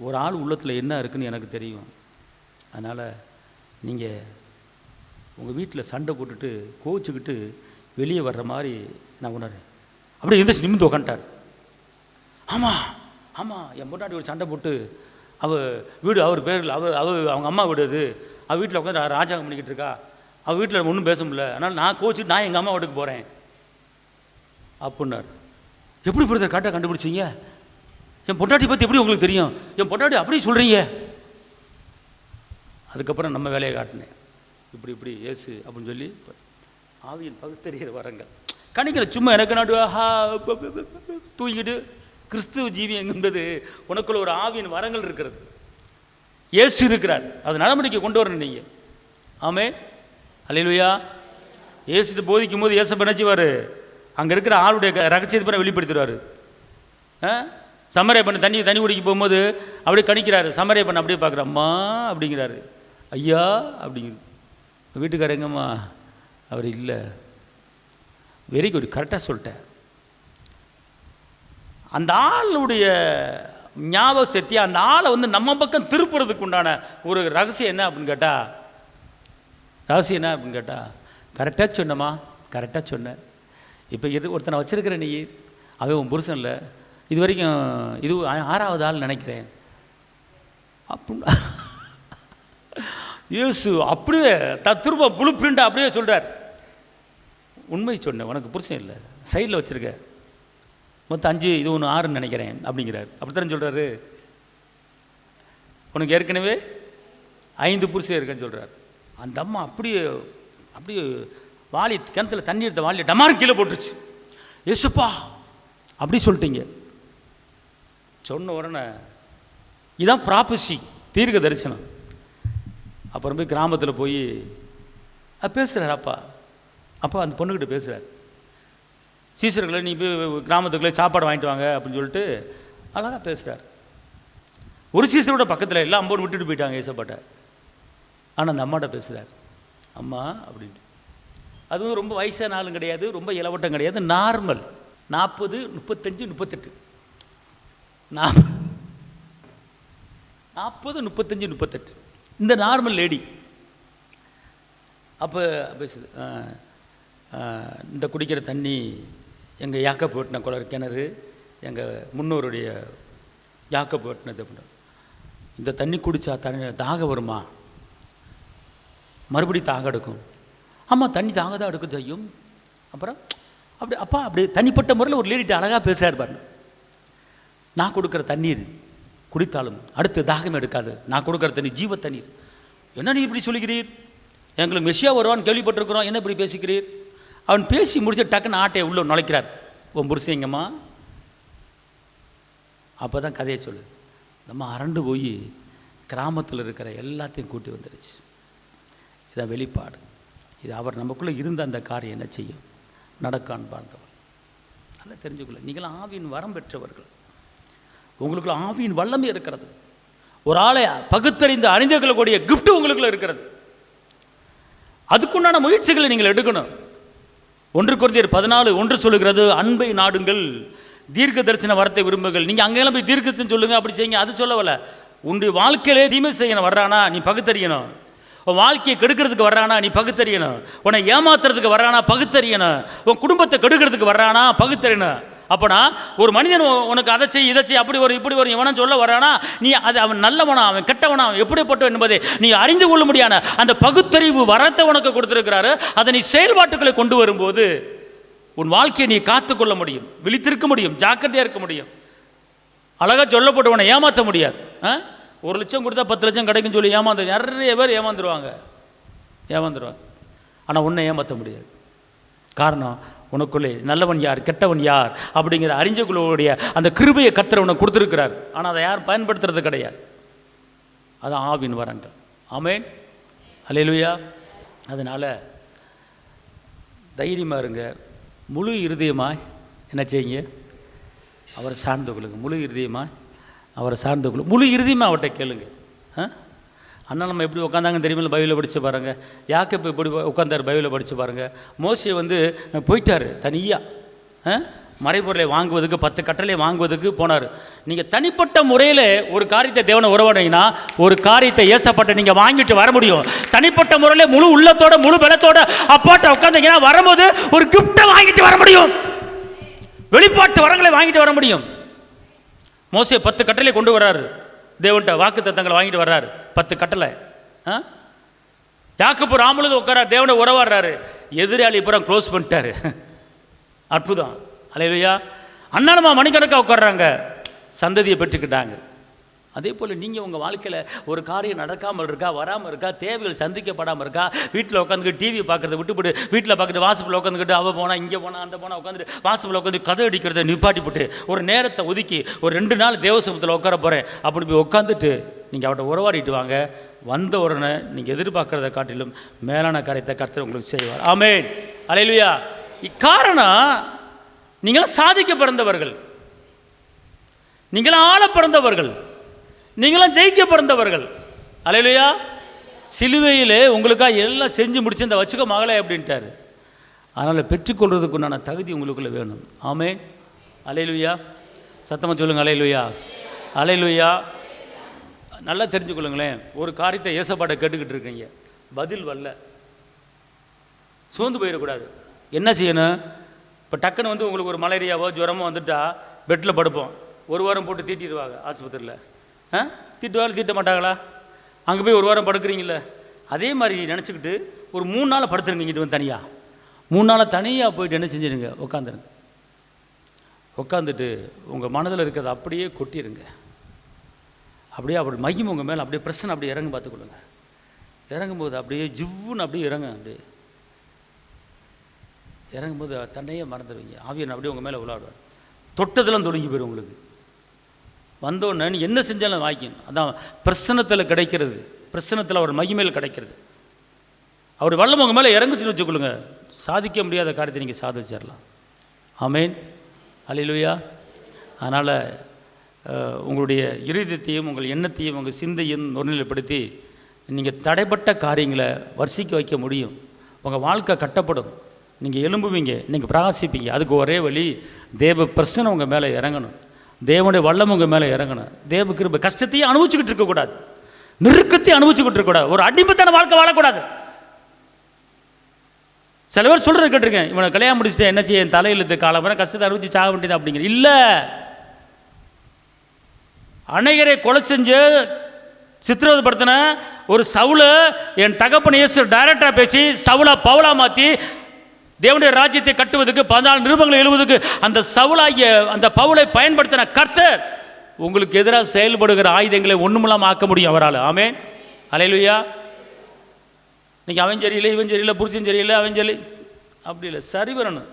ஒரு ஆள் உள்ளத்தில் என்ன இருக்குதுன்னு எனக்கு தெரியும். அதனால் நீங்கள் உங்கள் வீட்டில் சண்டை போட்டுட்டு கோச்சிக்கிட்டு வெளியே வர்ற மாதிரி நான் உணர்றேன். அப்படியே எந்திரிச்சு நிமிந்து உக்காண்டார். ஆமாம் என் பொண்டாட்டி ஒரு சண்டை போட்டு வீடு அவர் பேரில் அவங்க அம்மா வீடு அது, அவள் வீட்டில் உட்காந்து ராஜாங்கம் பண்ணிக்கிட்டு இருக்கா, அவள் வீட்டில் ஒன்றும் பேச முடியல, அதனால் நான் கோச்சிட்டு நான் எங்கள் அம்மா வீட்டுக்கு போகிறேன் அப்படின்னார். எப்படி பிரதர் கரெக்டாக கண்டுபிடிச்சிங்க? என் பொண்டாட்டி பற்றி எப்படி உங்களுக்கு தெரியும்? என் பொண்டாட்டி அப்படியே சொல்கிறீங்க. அதுக்கப்புறம் நம்ம வேலையை காட்டினேன். இப்படி இப்படி இயேசு அப்படின்னு சொல்லி ஆவியின் பகுத்தறிகிற வரங்கள் கணிக்கல. சும்மா எனக்கு நாடு தூங்கிட்டு கிறிஸ்துவ ஜீவி எங்குன்றது உனக்குள்ள ஒரு ஆவியின் வரங்கள் இருக்கிறது. இயேசு இருக்கிறார், அது நடைமுறைக்கு கொண்டு வரணும் நீங்கள். ஆமே, அல்லேலூயா. இயேசுட்டு போதிக்கும் போது இயேசு நினைச்சுவார், அங்கே இருக்கிற ஆளுடைய ரகசியத்தை பண்ண வெளிப்படுத்திடுவார். சமரே பண்ண தண்ணி குடிக்க போகும்போது அப்படியே கணிக்கிறாரு. சமரே பண்ண அப்படியே பார்க்குற அம்மா அப்படிங்கிறாரு, ஐயா அப்படிங்கிறது. வீட்டுக்கார எங்கம்மா? அவர் இல்லை. வெரி குட், கரெக்டாக சொல்லிட்டேன். அந்த ஆளுடைய ஞாபக சக்தி அந்த ஆளை வந்து நம்ம பக்கம் திருப்புறதுக்கு உண்டான ஒரு ரகசியம் என்ன அப்படின்னு கேட்டால், ரகசியம் என்ன அப்படின்னு கேட்டால், கரெக்டாக சொன்னம்மா, கரெக்டாக சொன்னேன். இப்போ ஒருத்தனை வச்சிருக்கிற நீ, அவன் உன் புருஷன் இல்லை, இது வரைக்கும் இது 6வது ஆள் நினைக்கிறேன் அப்படின்னா இயேசு அப்படியே திரும்ப ப்ளூ பிரிண்ட் அப்படியே சொல்கிறார். உண்மை சொன்னேன், உனக்கு புருஷன் இல்லை, சைடில் வச்சுருக்க, மொத்தம் 5, இது 1 6ன்னு நினைக்கிறேன் அப்படிங்கிறார். அப்படித்தானே சொல்கிறாரு. உனக்கு ஏற்கனவே 5 புருஷன் இருக்குன்னு சொல்கிறார். அந்த அம்மா அப்படியே அப்படியே வாளி கிணத்துல தண்ணி எடுத்த வாளி டமாரம் கீழே போட்டுருச்சு. ஏசுப்பா அப்படி சொல்லிட்டீங்க. சொன்ன உடனே இதான் ப்ராபசி, தீர்க்க தரிசனம். அப்புறம் போய் கிராமத்தில் போய் பேசுகிறார் அப்பா. அப்பா அந்த பொண்ணுக்கிட்ட பேசுகிறார், சீசர்களை நீ போய் கிராமத்துக்குள்ளே சாப்பாடு வாங்கிட்டு வாங்க அப்படின்னு சொல்லிட்டு அழகாக பேசுகிறார். ஒரு சீசரோட பக்கத்தில் எல்லாம் அம்போடு விட்டுட்டு போயிட்டாங்க ஏசப்பாட்ட. ஆனால் அந்த அம்மாட்ட பேசுகிறார், அம்மா அப்படின்ட்டு. அதுவும் ரொம்ப வயசான ஆளும் கிடையாது, ரொம்ப இளவட்டம் கிடையாது, நார்மல் 40, 35, 38, 40, 35, 38 இந்த நார்மல் லேடி. அப்போ பேசுது, இந்த குடிக்கிற தண்ணி எங்கள் யாக்கப் வெட்டின கிணறு, எங்கள் முன்னோருடைய யாக்கப் வெட்டினது அப்படின்னா, இந்த தண்ணி குடித்தா தாகம் வருமா? மறுபடி தாகம் எடுக்கும். ஆமாம், தண்ணி தாங்க தான் எடுக்குது ஐயும். அப்புறம் அப்படி அப்பா அப்படி தனிப்பட்ட முறையில் ஒரு லேடிட்டு அழகாக பேசுகிறார் பாருங்க. நான் கொடுக்குற தண்ணீர் குடித்தாலும் அடுத்து தாகம் எடுக்காது, நான் கொடுக்குற தண்ணீர் ஜீவ தண்ணீர். என்ன நீ இப்படி சொல்லுகிறீர்? எங்களுக்கு மெஷியா வருவான்னு கேள்விப்பட்டிருக்கிறோம், என்ன இப்படி பேசிக்கிறீர்? அவன் பேசி முடிச்ச டக்குன்னு ஆட்டையை உள்ள நுழைக்கிறார். உன் புருஷங்கம்மா. அப்போ தான் கதையை சொல்லு. நம்ம அரண்டு போய் கிராமத்தில் இருக்கிற எல்லாத்தையும் கூட்டி வந்துடுச்சு. இதான் வெளிப்பாடு. இது அவர் நமக்குள்ளே இருந்த அந்த காரியம் என்ன செய்யும், நடக்கான்னு பார்த்தவர். நல்லா தெரிஞ்சுக்கொள்ள, நீங்களாம் ஆவியின் வரம் பெற்றவர்கள், உங்களுக்குள்ள ஆவியின் வல்லமை இருக்கிறது. ஒரு ஆளை பகுத்தறிந்து அணிந்து கொள்ளக்கூடிய கிஃப்ட் உங்களுக்குள்ள இருக்கிறது. அதுக்குண்டான முயற்சிகளை நீங்கள் எடுக்கணும். 1 கொரிந்தியர் 14:1 சொல்லுகிறது, அன்பை நாடுங்கள், தீர்க்க தரிசன வரத்தை விரும்புங்கள். நீங்கள் அங்கெல்லாம் போய் தீர்க்கத்தின்னு சொல்லுங்கள், அப்படி செய்யுங்க, அது சொல்லவில்லை. உன்னுடைய வாழ்க்கையிலே தீமை செய்யணும் வர்றானா நீ பகுத்தறியணும். உன் வாழ்க்கையை கெடுக்கிறதுக்கு வர்றானா நீ பகுத்தறியணும். உன்னை ஏமாத்துறதுக்கு வர்றானா பகுத்தறியணும். உன் குடும்பத்தை கெடுக்கிறதுக்கு வர்றானா பகுத்தறியணும். அப்போனா ஒரு மனிதன் உனக்கு அதை செய் இதை செய் அப்படி ஒரு இப்படி ஒரு இவனை சொல்ல வர்றானா, நீ அது அவன் நல்லவனா அவன் கெட்டவனா அவன் எப்படிப்பட்டவன் என்பதை நீ அறிந்து கொள்ள முடியாத அந்த பகுத்தறிவு வரத்தை உனக்கு கொடுத்துருக்கிறாரு. அதை நீ செயல்பாட்டுகளை கொண்டு வரும்போது உன் வாழ்க்கையை நீ காத்துக்கொள்ள முடியும், விழித்திருக்க முடியும், ஜாக்கிரதையாக இருக்க முடியும். அழகாக சொல்லப்பட்டு உன்னை ஏமாற்ற முடியாது. 1 லட்சம் கொடுத்தா 10 லட்சம் கிடைக்குன்னு சொல்லி நிறைய பேர் ஏமாந்துருவாங்க. ஆனால் உன்னை ஏமாற்ற முடியாது. காரணம், உனக்குள்ளே நல்லவன் யார் கெட்டவன் யார் அப்படிங்கிற அறிஞ்சக்குள்ளோடைய அந்த கிருபையை கர்த்தர் உனக்கு கொடுத்துருக்கிறார். ஆனால் அதை யாரும் பயன்படுத்துறது கிடையாது. அதான் ஆவின் வரங்கள். ஆமென், அல்லேலூயா. அதனால் தைரியமாக இருங்க, முழு இருதயமாய் என்ன செய்யுங்க, அவரை சார்ந்து கொள்ளுங்க. முழு இருதயமாய் அவரை சார்ந்து கொள்ளுங்க, முழு இருதயமாக அவர்கிட்ட கேளுங்க. அண்ணா நம்ம எப்படி உட்காந்தாங்க தெரியுமில்ல, பைபிளை படித்து பாருங்கள். யாக்கோபு எப்படி உட்காந்தார், பைபிளை படித்து பாருங்கள். மோசே போயிட்டார் தனியாக மறைபொருளை வாங்குவதுக்கு, 10 கட்டளை வாங்குவதுக்கு போனார். நீங்கள் தனிப்பட்ட முறையில் ஒரு காரியத்தை தேவனை உறவாடிங்கன்னா, ஒரு காரியத்தை ஏசப்பட்ட நீங்கள் வாங்கிட்டு வர முடியும். தனிப்பட்ட முறையில் முழு உள்ளத்தோட முழு பலத்தோட அப்பாட்ட உட்காந்தீங்கன்னா வரும்போது ஒரு கிஃப்டை வாங்கிட்டு வர முடியும், வெளிப்பாட்டு வரங்களை வாங்கிட்டு வர முடியும். மோசே 10 கட்டளை கொண்டு வர்றாரு, தேவன்கிட்ட வாக்கு தத்தங்களை வாங்கிட்டு வர்றாரு. 10 கட்டளை. யாக்கோபு ராமுழுது உட்காரார், தேவனை உறவாடுறாரு. எதிராளி புறம் க்ளோஸ் பண்ணிட்டாரு. அற்புதம், அல்லேலூயா. அண்ணாலமா மணிக்கணக்காக உட்கார்றாங்க, சந்ததியை பெற்றுக்கிட்டாங்க. அதே போல் நீங்கள் உங்கள் வாழ்க்கையில் ஒரு காரியம் நடக்காமல் இருக்கா, வராமல் இருக்கா, தேவைகள் சந்திக்கப்படாமல் இருக்கா, வீட்டில் உட்காந்துக்கிட்டு டிவி பார்க்குறத விட்டுவிட்டு, வீட்டில் பார்க்குறது வாசப்பில் உட்காந்துக்கிட்டு அவள் போனால் இங்கே போனால் அந்த போனால் உட்காந்துட்டு வாசப்பில் உட்காந்து கதை அடிக்கிறத நிப்பாட்டி போட்டு ஒரு நேரத்தை ஒதுக்கி ஒரு 2 நாள் தேவசமத்தில் உட்கார போகிறேன் அப்படி போய் உட்காந்துட்டு நீங்கள் அவட்ட உறவாடிட்டு வாங்க. வந்த உடனே நீங்கள் எதிர்பார்க்குறத காட்டிலும் மேலான காரியத்தை கர்த்தர் உங்களுக்கு செய்வார். ஆமென், அல்லேலூயா. இக்காரணம் நீங்களாம் சாதிக்க பிறந்தவர்கள், நீங்களாம் ஆள பிறந்தவர்கள், நீங்களாம் ஜெயிக்க பிறந்தவர்கள். அல்லேலூயா. சிலுவையிலே உங்களுக்காக எல்லாம் செஞ்சு முடிச்சு இந்த வச்சுக்க மகளே அப்படின்ட்டார். அதனால் பெற்றுக்கொள்றதுக்குண்டான தகுதி உங்களுக்குள்ள வேணும். ஆமென், அல்லேலூயா. சத்தமாக சொல்லுங்கள், அல்லேலூயா, அல்லேலூயா. நல்லா தெரிஞ்சுக்கொள்ளுங்களேன். ஒரு காரியத்தை ஏசப்பாட்டை கேட்டுக்கிட்டு இருக்கீங்க, பதில் வரல, சோர்ந்து போயிடக்கூடாது. என்ன செய்யணும்? இப்போ டக்குன்னு வந்து உங்களுக்கு ஒரு மலேரியாவோ ஜுரமோ வந்துட்டா பெட்டில் படுப்போம். 1 வாரம் போட்டு தீட்டிடுவாங்க ஆஸ்பத்திரியில். தீட்டுவாங்க, தீட்ட மாட்டாங்களா? அங்கே போய் 1 வாரம் படுக்கிறீங்கள, அதே மாதிரி நினச்சிக்கிட்டு ஒரு 3 நாளை படுத்துருங்க. இங்கிட்டு வந்து தனியாக 3 நாளை தனியாக போயிட்டு என்ன செஞ்சுருங்க, உட்காந்துருங்க. உட்காந்துட்டு உங்கள் மனதில் இருக்கிறத அப்படியே கொட்டிடுங்க. அப்படி மகிமை உங்கள் மேலே அப்படியே பிரச்சனை அப்படியே இறங்க பார்த்துக்கொள்ளுங்க. இறங்கும்போது அப்படியே ஜிவ்வுன்னு அப்படியே அப்படியே இறங்கும்போது தன்னையே மறந்துடுவீங்க. ஆவியன் அப்படியே உங்கள் மேலே விளையாடுவார். தொட்டதெல்லாம் தொடங்கி போயிடும் உங்களுக்கு. வந்தோடனே நீ என்ன செஞ்சாலும் வாய்க்கணும். அதான் பிரசனத்தில் கிடைக்கிறது, பிரசனத்தில் அவர் மகிமையில் கிடைக்கிறது. அவர் வல்லம் உங்கள் மேலே இறங்குச்சுன்னு வச்சுக்கொள்ளுங்க, சாதிக்க முடியாத காரியத்தை நீங்கள் சாதிச்சிடலாம். ஆமென், அல்லேலூயா. அதனால் உங்களுடைய இருதயத்தையும் உங்கள் எண்ணத்தையும் உங்கள் சிந்தையும் ஒருநிலைப்படுத்தி நீங்கள் தடைப்பட்ட காரியங்களை வர்ஷிக்க வைக்க முடியும். உங்கள் வாழ்க்கை கட்டப்படும், நீங்கள் எழும்புவீங்க, நீங்கள் பிரகாசிப்பீங்க. அதுக்கு ஒரே வழி, தேவ பிரசனை உங்கள் மேலே இறங்கணும், தேவனுடைய வல்லம் உங்கள் மேலே இறங்கணும். தேவ கிருபை. கஷ்டத்தையும் அனுபவிச்சுக்கிட்டு இருக்கக்கூடாது, நெருக்கத்தையும் அனுபவிச்சுக்கிட்டு இருக்கக்கூடாது, ஒரு அடிமைத்தான வாழ்க்கை வாழக்கூடாது. சில பேர் சொல்கிறது கேட்டிருக்கேன், இவனை கல்யாணம் முடிச்சுட்டு என்ன செய்ய, என் தலையெழுத்து காலம் கஷ்டத்தை அனுபவிச்சு சாக வேண்டியது அப்படிங்கிற. இல்லை, அநேகரை கொலை செஞ்சு சித்திரவதைப்படுத்தின ஒரு சவுலை என் தகப்பன் இயேசு டைரக்டாக பேசி சவுலா பவுலா மாற்றி தேவனுடைய ராஜ்யத்தை கட்டுவதற்கு 14 நிருபங்களை எழுதுவதற்கு அந்த சவுலாகிய அந்த பவுலை பயன்படுத்தின கர்த்தர் உங்களுக்கு எதிராக செயல்படுகிற ஆயுதங்களை ஒன்றுமில்லாமல் ஆக்க முடியும் அவரால். ஆமென், அல்லேலூயா. இன்னைக்கு அவன் சரியில்லை, இவன் சரியில்லை, புருஷன் சரியில்லை, அவன் சரி, அப்படி இல்லை. சரி வரணும்,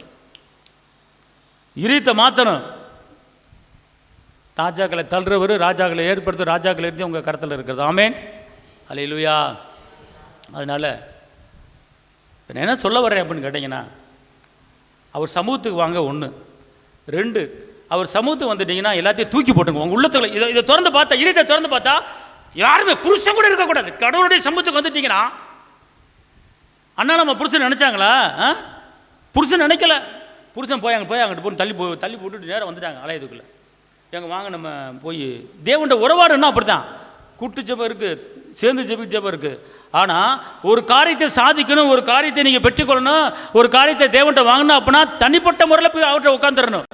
இருத்தை மாற்றணும். ராஜாக்களை தள்ளுறவர் ராஜாக்களை ஏற்படுத்த, ராஜாக்களை இருந்து உங்கள் கருத்தில் இருக்கிறது. ஆமென், அல்லேலூயா. அதனால் இப்போ நான் என்ன சொல்ல வரேன் அப்படின்னு கேட்டிங்கன்னா, அவர் சமூகத்துக்கு வாங்க 1, 2 அவர் சமூகத்துக்கு வந்துட்டிங்கன்னா எல்லாத்தையும் தூக்கி போட்டுங்க. உங்கள் உள்ளத்தில் இதை திறந்து பார்த்தா, இருத்தை திறந்து பார்த்தா யாருமே புருஷன் கூட இருக்கக்கூடாது. கடவுளுடைய சமூகத்துக்கு வந்துட்டிங்கன்னா, அண்ணா நம்ம புருஷன் நினச்சாங்களா? புருஷன் நினைக்கல. புருஷன் அங்கிட்டு போய் தள்ளி போட்டுட்டு நேரம் வந்துட்டாங்க ஆலயத்துக்குள்ளே. எங்கே வாங்க நம்ம போய் தேவனுடைய உறவாடுன்னா அப்படி தான். கூட்டு ஜெபம் இருக்குது, சேர்ந்து ஜெபம் இருக்குது. ஆனால் ஒரு காரியத்தை சாதிக்கணும், ஒரு காரியத்தை நீங்கள் பெற்றுக்கொள்ளணும், ஒரு காரியத்தை தேவன்கிட்ட வாங்கணும் அப்படின்னா தனிப்பட்ட முறையில் போய் அவர்கிட்ட உட்காந்துடணும்.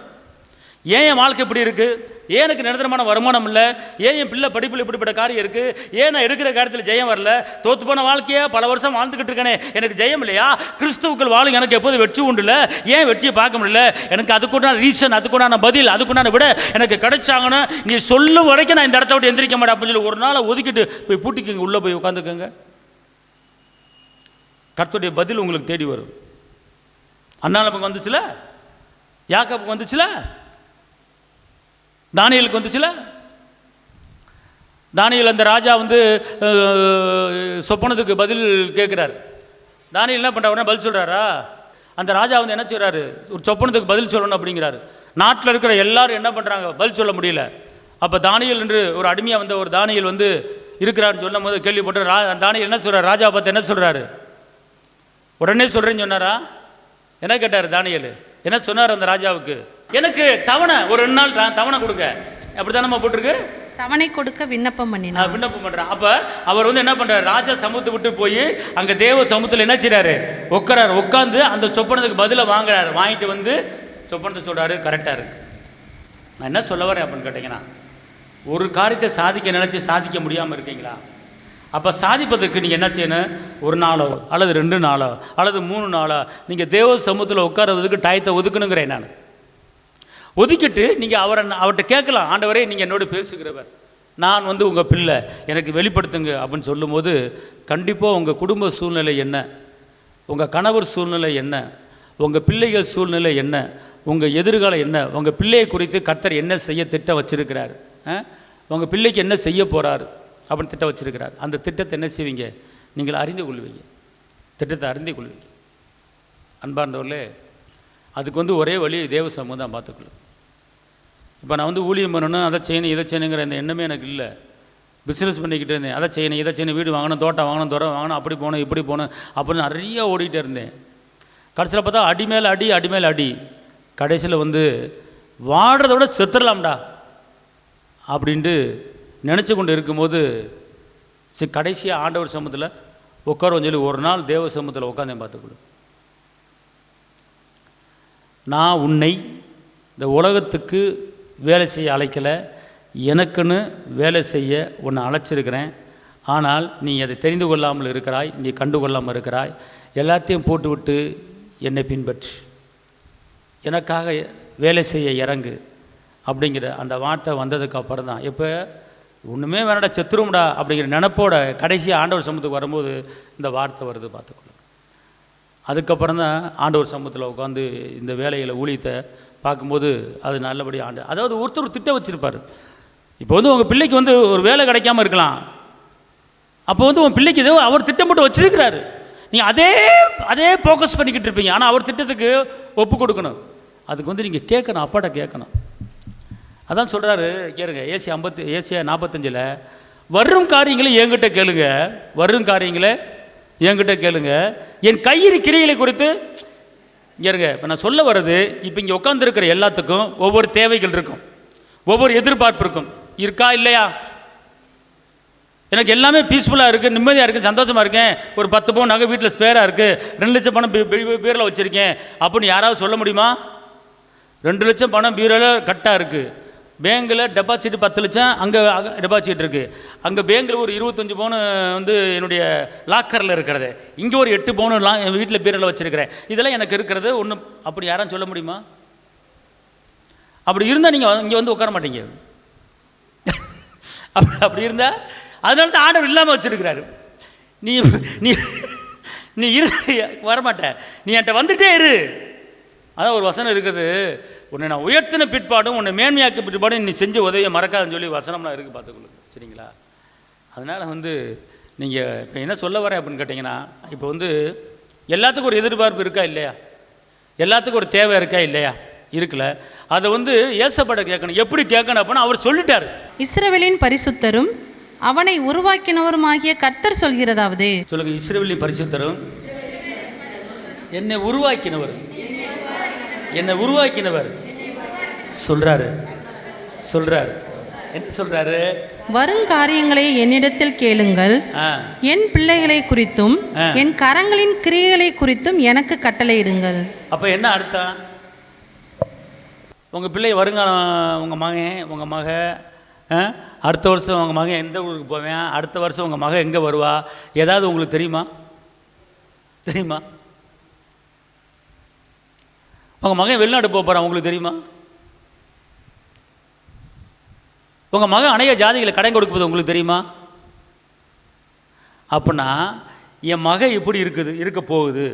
ஏன் என் வாழ்க்கை இப்படி இருக்குது, ஏன் எனக்கு நிரந்தரமான வருமானம் இல்லை, ஏன் என் பிள்ளை படிப்பில் இப்படிப்பட்ட காரியம் இருக்குது, ஏன் நான் எடுக்கிற காரியத்தில் ஜெயம் வரல, தோற்று போன வாழ்க்கையாக பல வருஷம் வாழ்ந்துக்கிட்டு இருக்கேனே, எனக்கு ஜெயம் இல்லையா, கிறிஸ்துவுக்கள் வாழும் எனக்கு எப்போது வெற்றி உண்டு இல்லை, ஏன் வெற்றியை பார்க்க முடியல, எனக்கு அதுக்குண்டான ரீசன், அதுக்குண்டான பதில், அதுக்குண்டான விட எனக்கு கிடைச்சாங்கன்னு நீ சொல்லும் வரைக்கும் நான் இந்த இடத்த விட்டு எந்திரிக்க மாட்டேன் அப்படின்னு சொல்லி ஒரு நாளை ஒதுக்கிட்டு போய் பூட்டிக்கோங்க, உள்ளே போய் உட்காந்துக்கோங்க. கர்த்தருடைய பதில் உங்களுக்கு தேடி வரும். அன்னாளுக்கு வந்துச்சுல, யாக்கோபுக்கு வந்துச்சுல, தானியேலுக்கு வந்துச்சுல. தானியேல் அந்த ராஜா வந்து சொப்பனத்துக்கு பதில் கேட்குறாரு. தானியேல் என்ன பண்ணுறாருன்னா பதில் சொல்கிறாரா? அந்த ராஜா வந்து என்ன செய்கிறாரு, ஒரு சொப்பனத்துக்கு பதில் சொல்லணும் அப்படிங்கிறாரு. நாட்டில் இருக்கிற எல்லாரும் என்ன பண்ணுறாங்க, பதில் சொல்ல முடியல. அப்போ தானியேல் என்று ஒரு அடிமையாக வந்த ஒரு தானியேல் வந்து இருக்கிறாருன்னு சொல்லும் போது கேள்விப்பட்டு தானியேல் என்ன சொல்கிறார், ராஜா பார்த்து என்ன சொல்கிறாரு, உடனே சொல்கிறேன்னு சொன்னாரா? என்ன கேட்டார் தானியேல், என்ன சொன்னார் அந்த ராஜாவுக்கு, எனக்கு தவணை ஒரு 2 நாள் தவணை கொடுங்க, அப்படி தானே போட்டிருக்கு, தவணை கொடுக்க விண்ணப்பம் பண்ணினார். விண்ணப்பம் பண்ணுறான். அப்போ அவர் வந்து என்ன பண்ணுறாரு, ராஜா சமூகத்தை விட்டு போய் அங்கே தேவ சமூகத்தில் என்ன செய்கிறாரு, உட்காந்து அந்த சொப்பனத்துக்கு பதிலை வாங்குறாரு. வாங்கிட்டு வந்து சொப்பனத்தை சொல்கிறாரு, கரெக்டாக இருக்குது. நான் என்ன சொல்ல வரேன் அப்படின்னு கேட்டிங்கன்னா, ஒரு காரியத்தை சாதிக்க நினச்சி சாதிக்க முடியாமல் இருக்கீங்களா? அப்போ சாதிப்பதற்கு நீங்கள் என்ன செய்யணும், 1 நாளோ அல்லது 2 நாளோ அல்லது 3 நாளோ நீங்கள் தேவ சமூகத்தில் உட்காரதுக்கு டயத்தை ஒதுக்கணுங்கிறேன். நான் ஒதுக்கிட்டு நீங்கள் அவர்கிட்ட கேட்கலாம், ஆண்டவரே நீங்கள் என்னோட பேசுகிறவர், நான் வந்து உங்கள் பிள்ளை, எனக்கு வெளிப்படுத்துங்க அப்படின்னு சொல்லும்போது கண்டிப்பாக உங்கள் குடும்ப சூழ்நிலை என்ன, உங்கள் கணவர் சூழ்நிலை என்ன, உங்கள் பிள்ளைகள் சூழ்நிலை என்ன, உங்கள் எதிர்காலம் என்ன, உங்கள் பிள்ளையை குறித்து கர்த்தர் என்ன செய்ய திட்டம் வச்சுருக்கிறார், உங்கள் பிள்ளைக்கு என்ன செய்ய போகிறார் அப்படின்னு திட்டம் வச்சுருக்கிறார். அந்த திட்டத்தை என்ன செய்வீங்க, நீங்கள் அறிந்து கொள்வீங்க, திட்டத்தை அறிந்து கொள்வீங்க. அன்பார்ந்தவர்களே, அதுக்கு வந்து ஒரே வழி தேவ சமூகம் தான் பார்த்துக்கணும். இப்போ நான் வந்து ஊழியம் பண்ணணும், அதை செய்யணும் இதை செய்யணுங்கிற இந்த எண்ணமே எனக்கு இல்லை. பிஸ்னஸ் பண்ணிக்கிட்டு இருந்தேன், அதை செய்யணும் இதை செய்யணும், வீடு வாங்கணும், தோட்டம் வாங்கணும், துறம் வாங்கணும், அப்படி போகணும் இப்படி போகணும் அப்படின்னு நிறைய ஓடிக்கிட்டே இருந்தேன். கடைசியில் பார்த்தா அடி மேலே அடி, அடி மேலே அடி. கடைசியில் வந்து வாடுறத விட செத்துடலாம்டா அப்படின்ட்டு நினச்சி கொண்டு இருக்கும்போது கடைசியாக ஆண்டவர் சமூகத்தில் உட்காருவோம் சொல்லி ஒரு நாள் தேவ சமூகத்தில் உட்காந்தேன். பார்த்துக்கொள்ளு, நான் உன்னை இந்த உலகத்துக்கு வேலை செய்ய அழைக்கலை, எனக்குன்னு வேலை செய்ய உன்னை அழைச்சிருக்கிறேன். ஆனால் நீ அதை தெரிந்து கொள்ளாமல் இருக்கிறாய், நீ கண்டு கொள்ளாமல் இருக்கிறாய். எல்லாத்தையும் போட்டுவிட்டு என்னை பின்பற்று, எனக்காக வேலை செய்ய இறங்கு அப்படிங்கிற அந்த வார்த்தை வந்ததுக்கு அப்புறம் தான் இப்போ ஒன்றுமே வேணாடா செத்துரும்டா அப்படிங்கிற நினப்போட கடைசி ஆண்டவர் சமூகத்துக்கு வரும்போது இந்த வார்த்தை வருது. பார்த்துக்கொள்ளுங்க. அதுக்கப்புறம் தான் ஆண்டவர் சமூகத்தில் உட்காந்து இந்த வேலைகளை ஊழியத்தை பார்க்கும்போது அது நல்லபடியாக அதாவது ஒருத்தர் ஒரு திட்டம் வச்சுருப்பார். இப்போ வந்து உங்கள் பிள்ளைக்கு வந்து ஒரு வேலை கிடைக்காம இருக்கலாம், அப்போ வந்து உங்கள் பிள்ளைக்கு ஏதோ அவர் திட்டம் போட்டு வச்சுருக்கிறாரு, நீங்கள் அதே ஃபோக்கஸ் பண்ணிக்கிட்டு இருப்பீங்க. ஆனால் அவர் திட்டத்துக்கு ஒப்பு கொடுக்கணும், அதுக்கு வந்து நீங்கள் கேட்கணும், அப்பாட்ட கேட்கணும். அதான் சொல்கிறாரு கேளுங்க, ஏசியா 45 வரும் காரியங்களை என்கிட்ட கேளுங்க, வரும் காரியங்களை என்கிட்ட கேளுங்க, என் கையின் கிரியைகளை குறித்து கேளுங்க. இப்போ நான் சொல்ல வர்றது, இப்போ இங்கே உட்காந்துருக்கிற எல்லாத்துக்கும் ஒவ்வொரு தேவைகள் இருக்கும், ஒவ்வொரு எதிர்பார்ப்பு இருக்கும், இருக்கா இல்லையா? எனக்கு எல்லாமே பீஸ்ஃபுல்லாக இருக்குது, நிம்மதியாக இருக்குது, சந்தோஷமாக இருக்கேன், ஒரு 10 பவுன் நகை வீட்டில் ஸ்பேராக இருக்குது, 2 லட்சம் பணம் பீரோவில் வச்சுருக்கேன் அப்படின்னு யாராவது சொல்ல முடியுமா? 2 லட்சம் பணம் பீரோவில் கட்டாக இருக்குது, பேங்கில் டெபாசிட் 10 லட்சம் அங்கே டெபாசிட் இருக்குது, அங்கே பேங்கில் ஒரு 25 பவுன் வந்து என்னுடைய லாக்கரில் இருக்கிறது, இங்கே ஒரு 8 பவுன் என் வீட்டில் பீரோவில் வச்சுருக்கிறேன், இதெல்லாம் எனக்கு இருக்கிறது ஒன்று அப்படி யாரும் சொல்ல முடியுமா? அப்படி இருந்தால் நீங்கள் இங்கே வந்து உட்கார மாட்டீங்க. அப்படி இருந்தால் அதனால தான் ஆர்டர் இல்லாமல் வச்சுருக்கிறாரு. நீ நீ நீ இரு வரமாட்ட, நீ என்கிட்ட வந்துட்டே இரு. அதான் ஒரு வசனம் இருக்குது, உன்னை நான் உயர்த்தின பிற்பாடும் உன்னை மேன்மையாக்க பிற்பாடும் நீ செஞ்ச உதவியை மறக்காதுன்னு சொல்லி வசனம்லாம் இருக்குது, பார்த்துக்கொள்ளுங்க. சரிங்களா? அதனால் வந்து நீங்கள் இப்போ என்ன சொல்ல வரேன் அப்படின்னு கேட்டிங்கன்னா, இப்போ வந்து எல்லாத்துக்கும் ஒரு எதிர்பார்ப்பு இருக்கா இல்லையா, எல்லாத்துக்கும் ஒரு தேவை இருக்கா இல்லையா? இருக்குல்ல. அதை வந்து ஏசப்பட கேட்கணும். எப்படி கேட்கணும் அப்படின்னா அவர் சொல்லிட்டார். இஸ்ரவேலின் பரிசுத்தரும் அவனை உருவாக்கினவருமாகிய கர்த்தர் சொல்கிறதாவது. சொல்லுங்க, இஸ்ரவேலின் பரிசுத்தரும் என்னை உருவாக்கினவர், என்னை உருவாக்கினவர் சொல்றாரு. என்ன சொல்றாரு? வருங்காரியங்களை என்னிடத்தில் கேளுங்கள், என் பிள்ளைகளை குறித்தும் என் கரங்களின் கிரியைகளை குறித்தும் எனக்கு கட்டளையிடுங்கள். அப்ப என்ன அர்த்தம்? உங்கள் பிள்ளை வருங்காலம், உங்கள் மக அடுத்த வருஷம் உங்கள் மகன் எந்த ஊருக்கு போவேன், அடுத்த வருஷம் உங்கள் மகன் எங்கே வருவா, ஏதாவது உங்களுக்கு தெரியுமா? உங்கள் மகன் வெளிநாடு போக போகிறான், உங்களுக்கு தெரியுமா? உங்கள் மகன் அநேக ஜாதிகளை கடன் கொடுக்க போது உங்களுக்கு தெரியுமா? அப்படின்னா என் மகன் எப்படி இருக்க போகுது,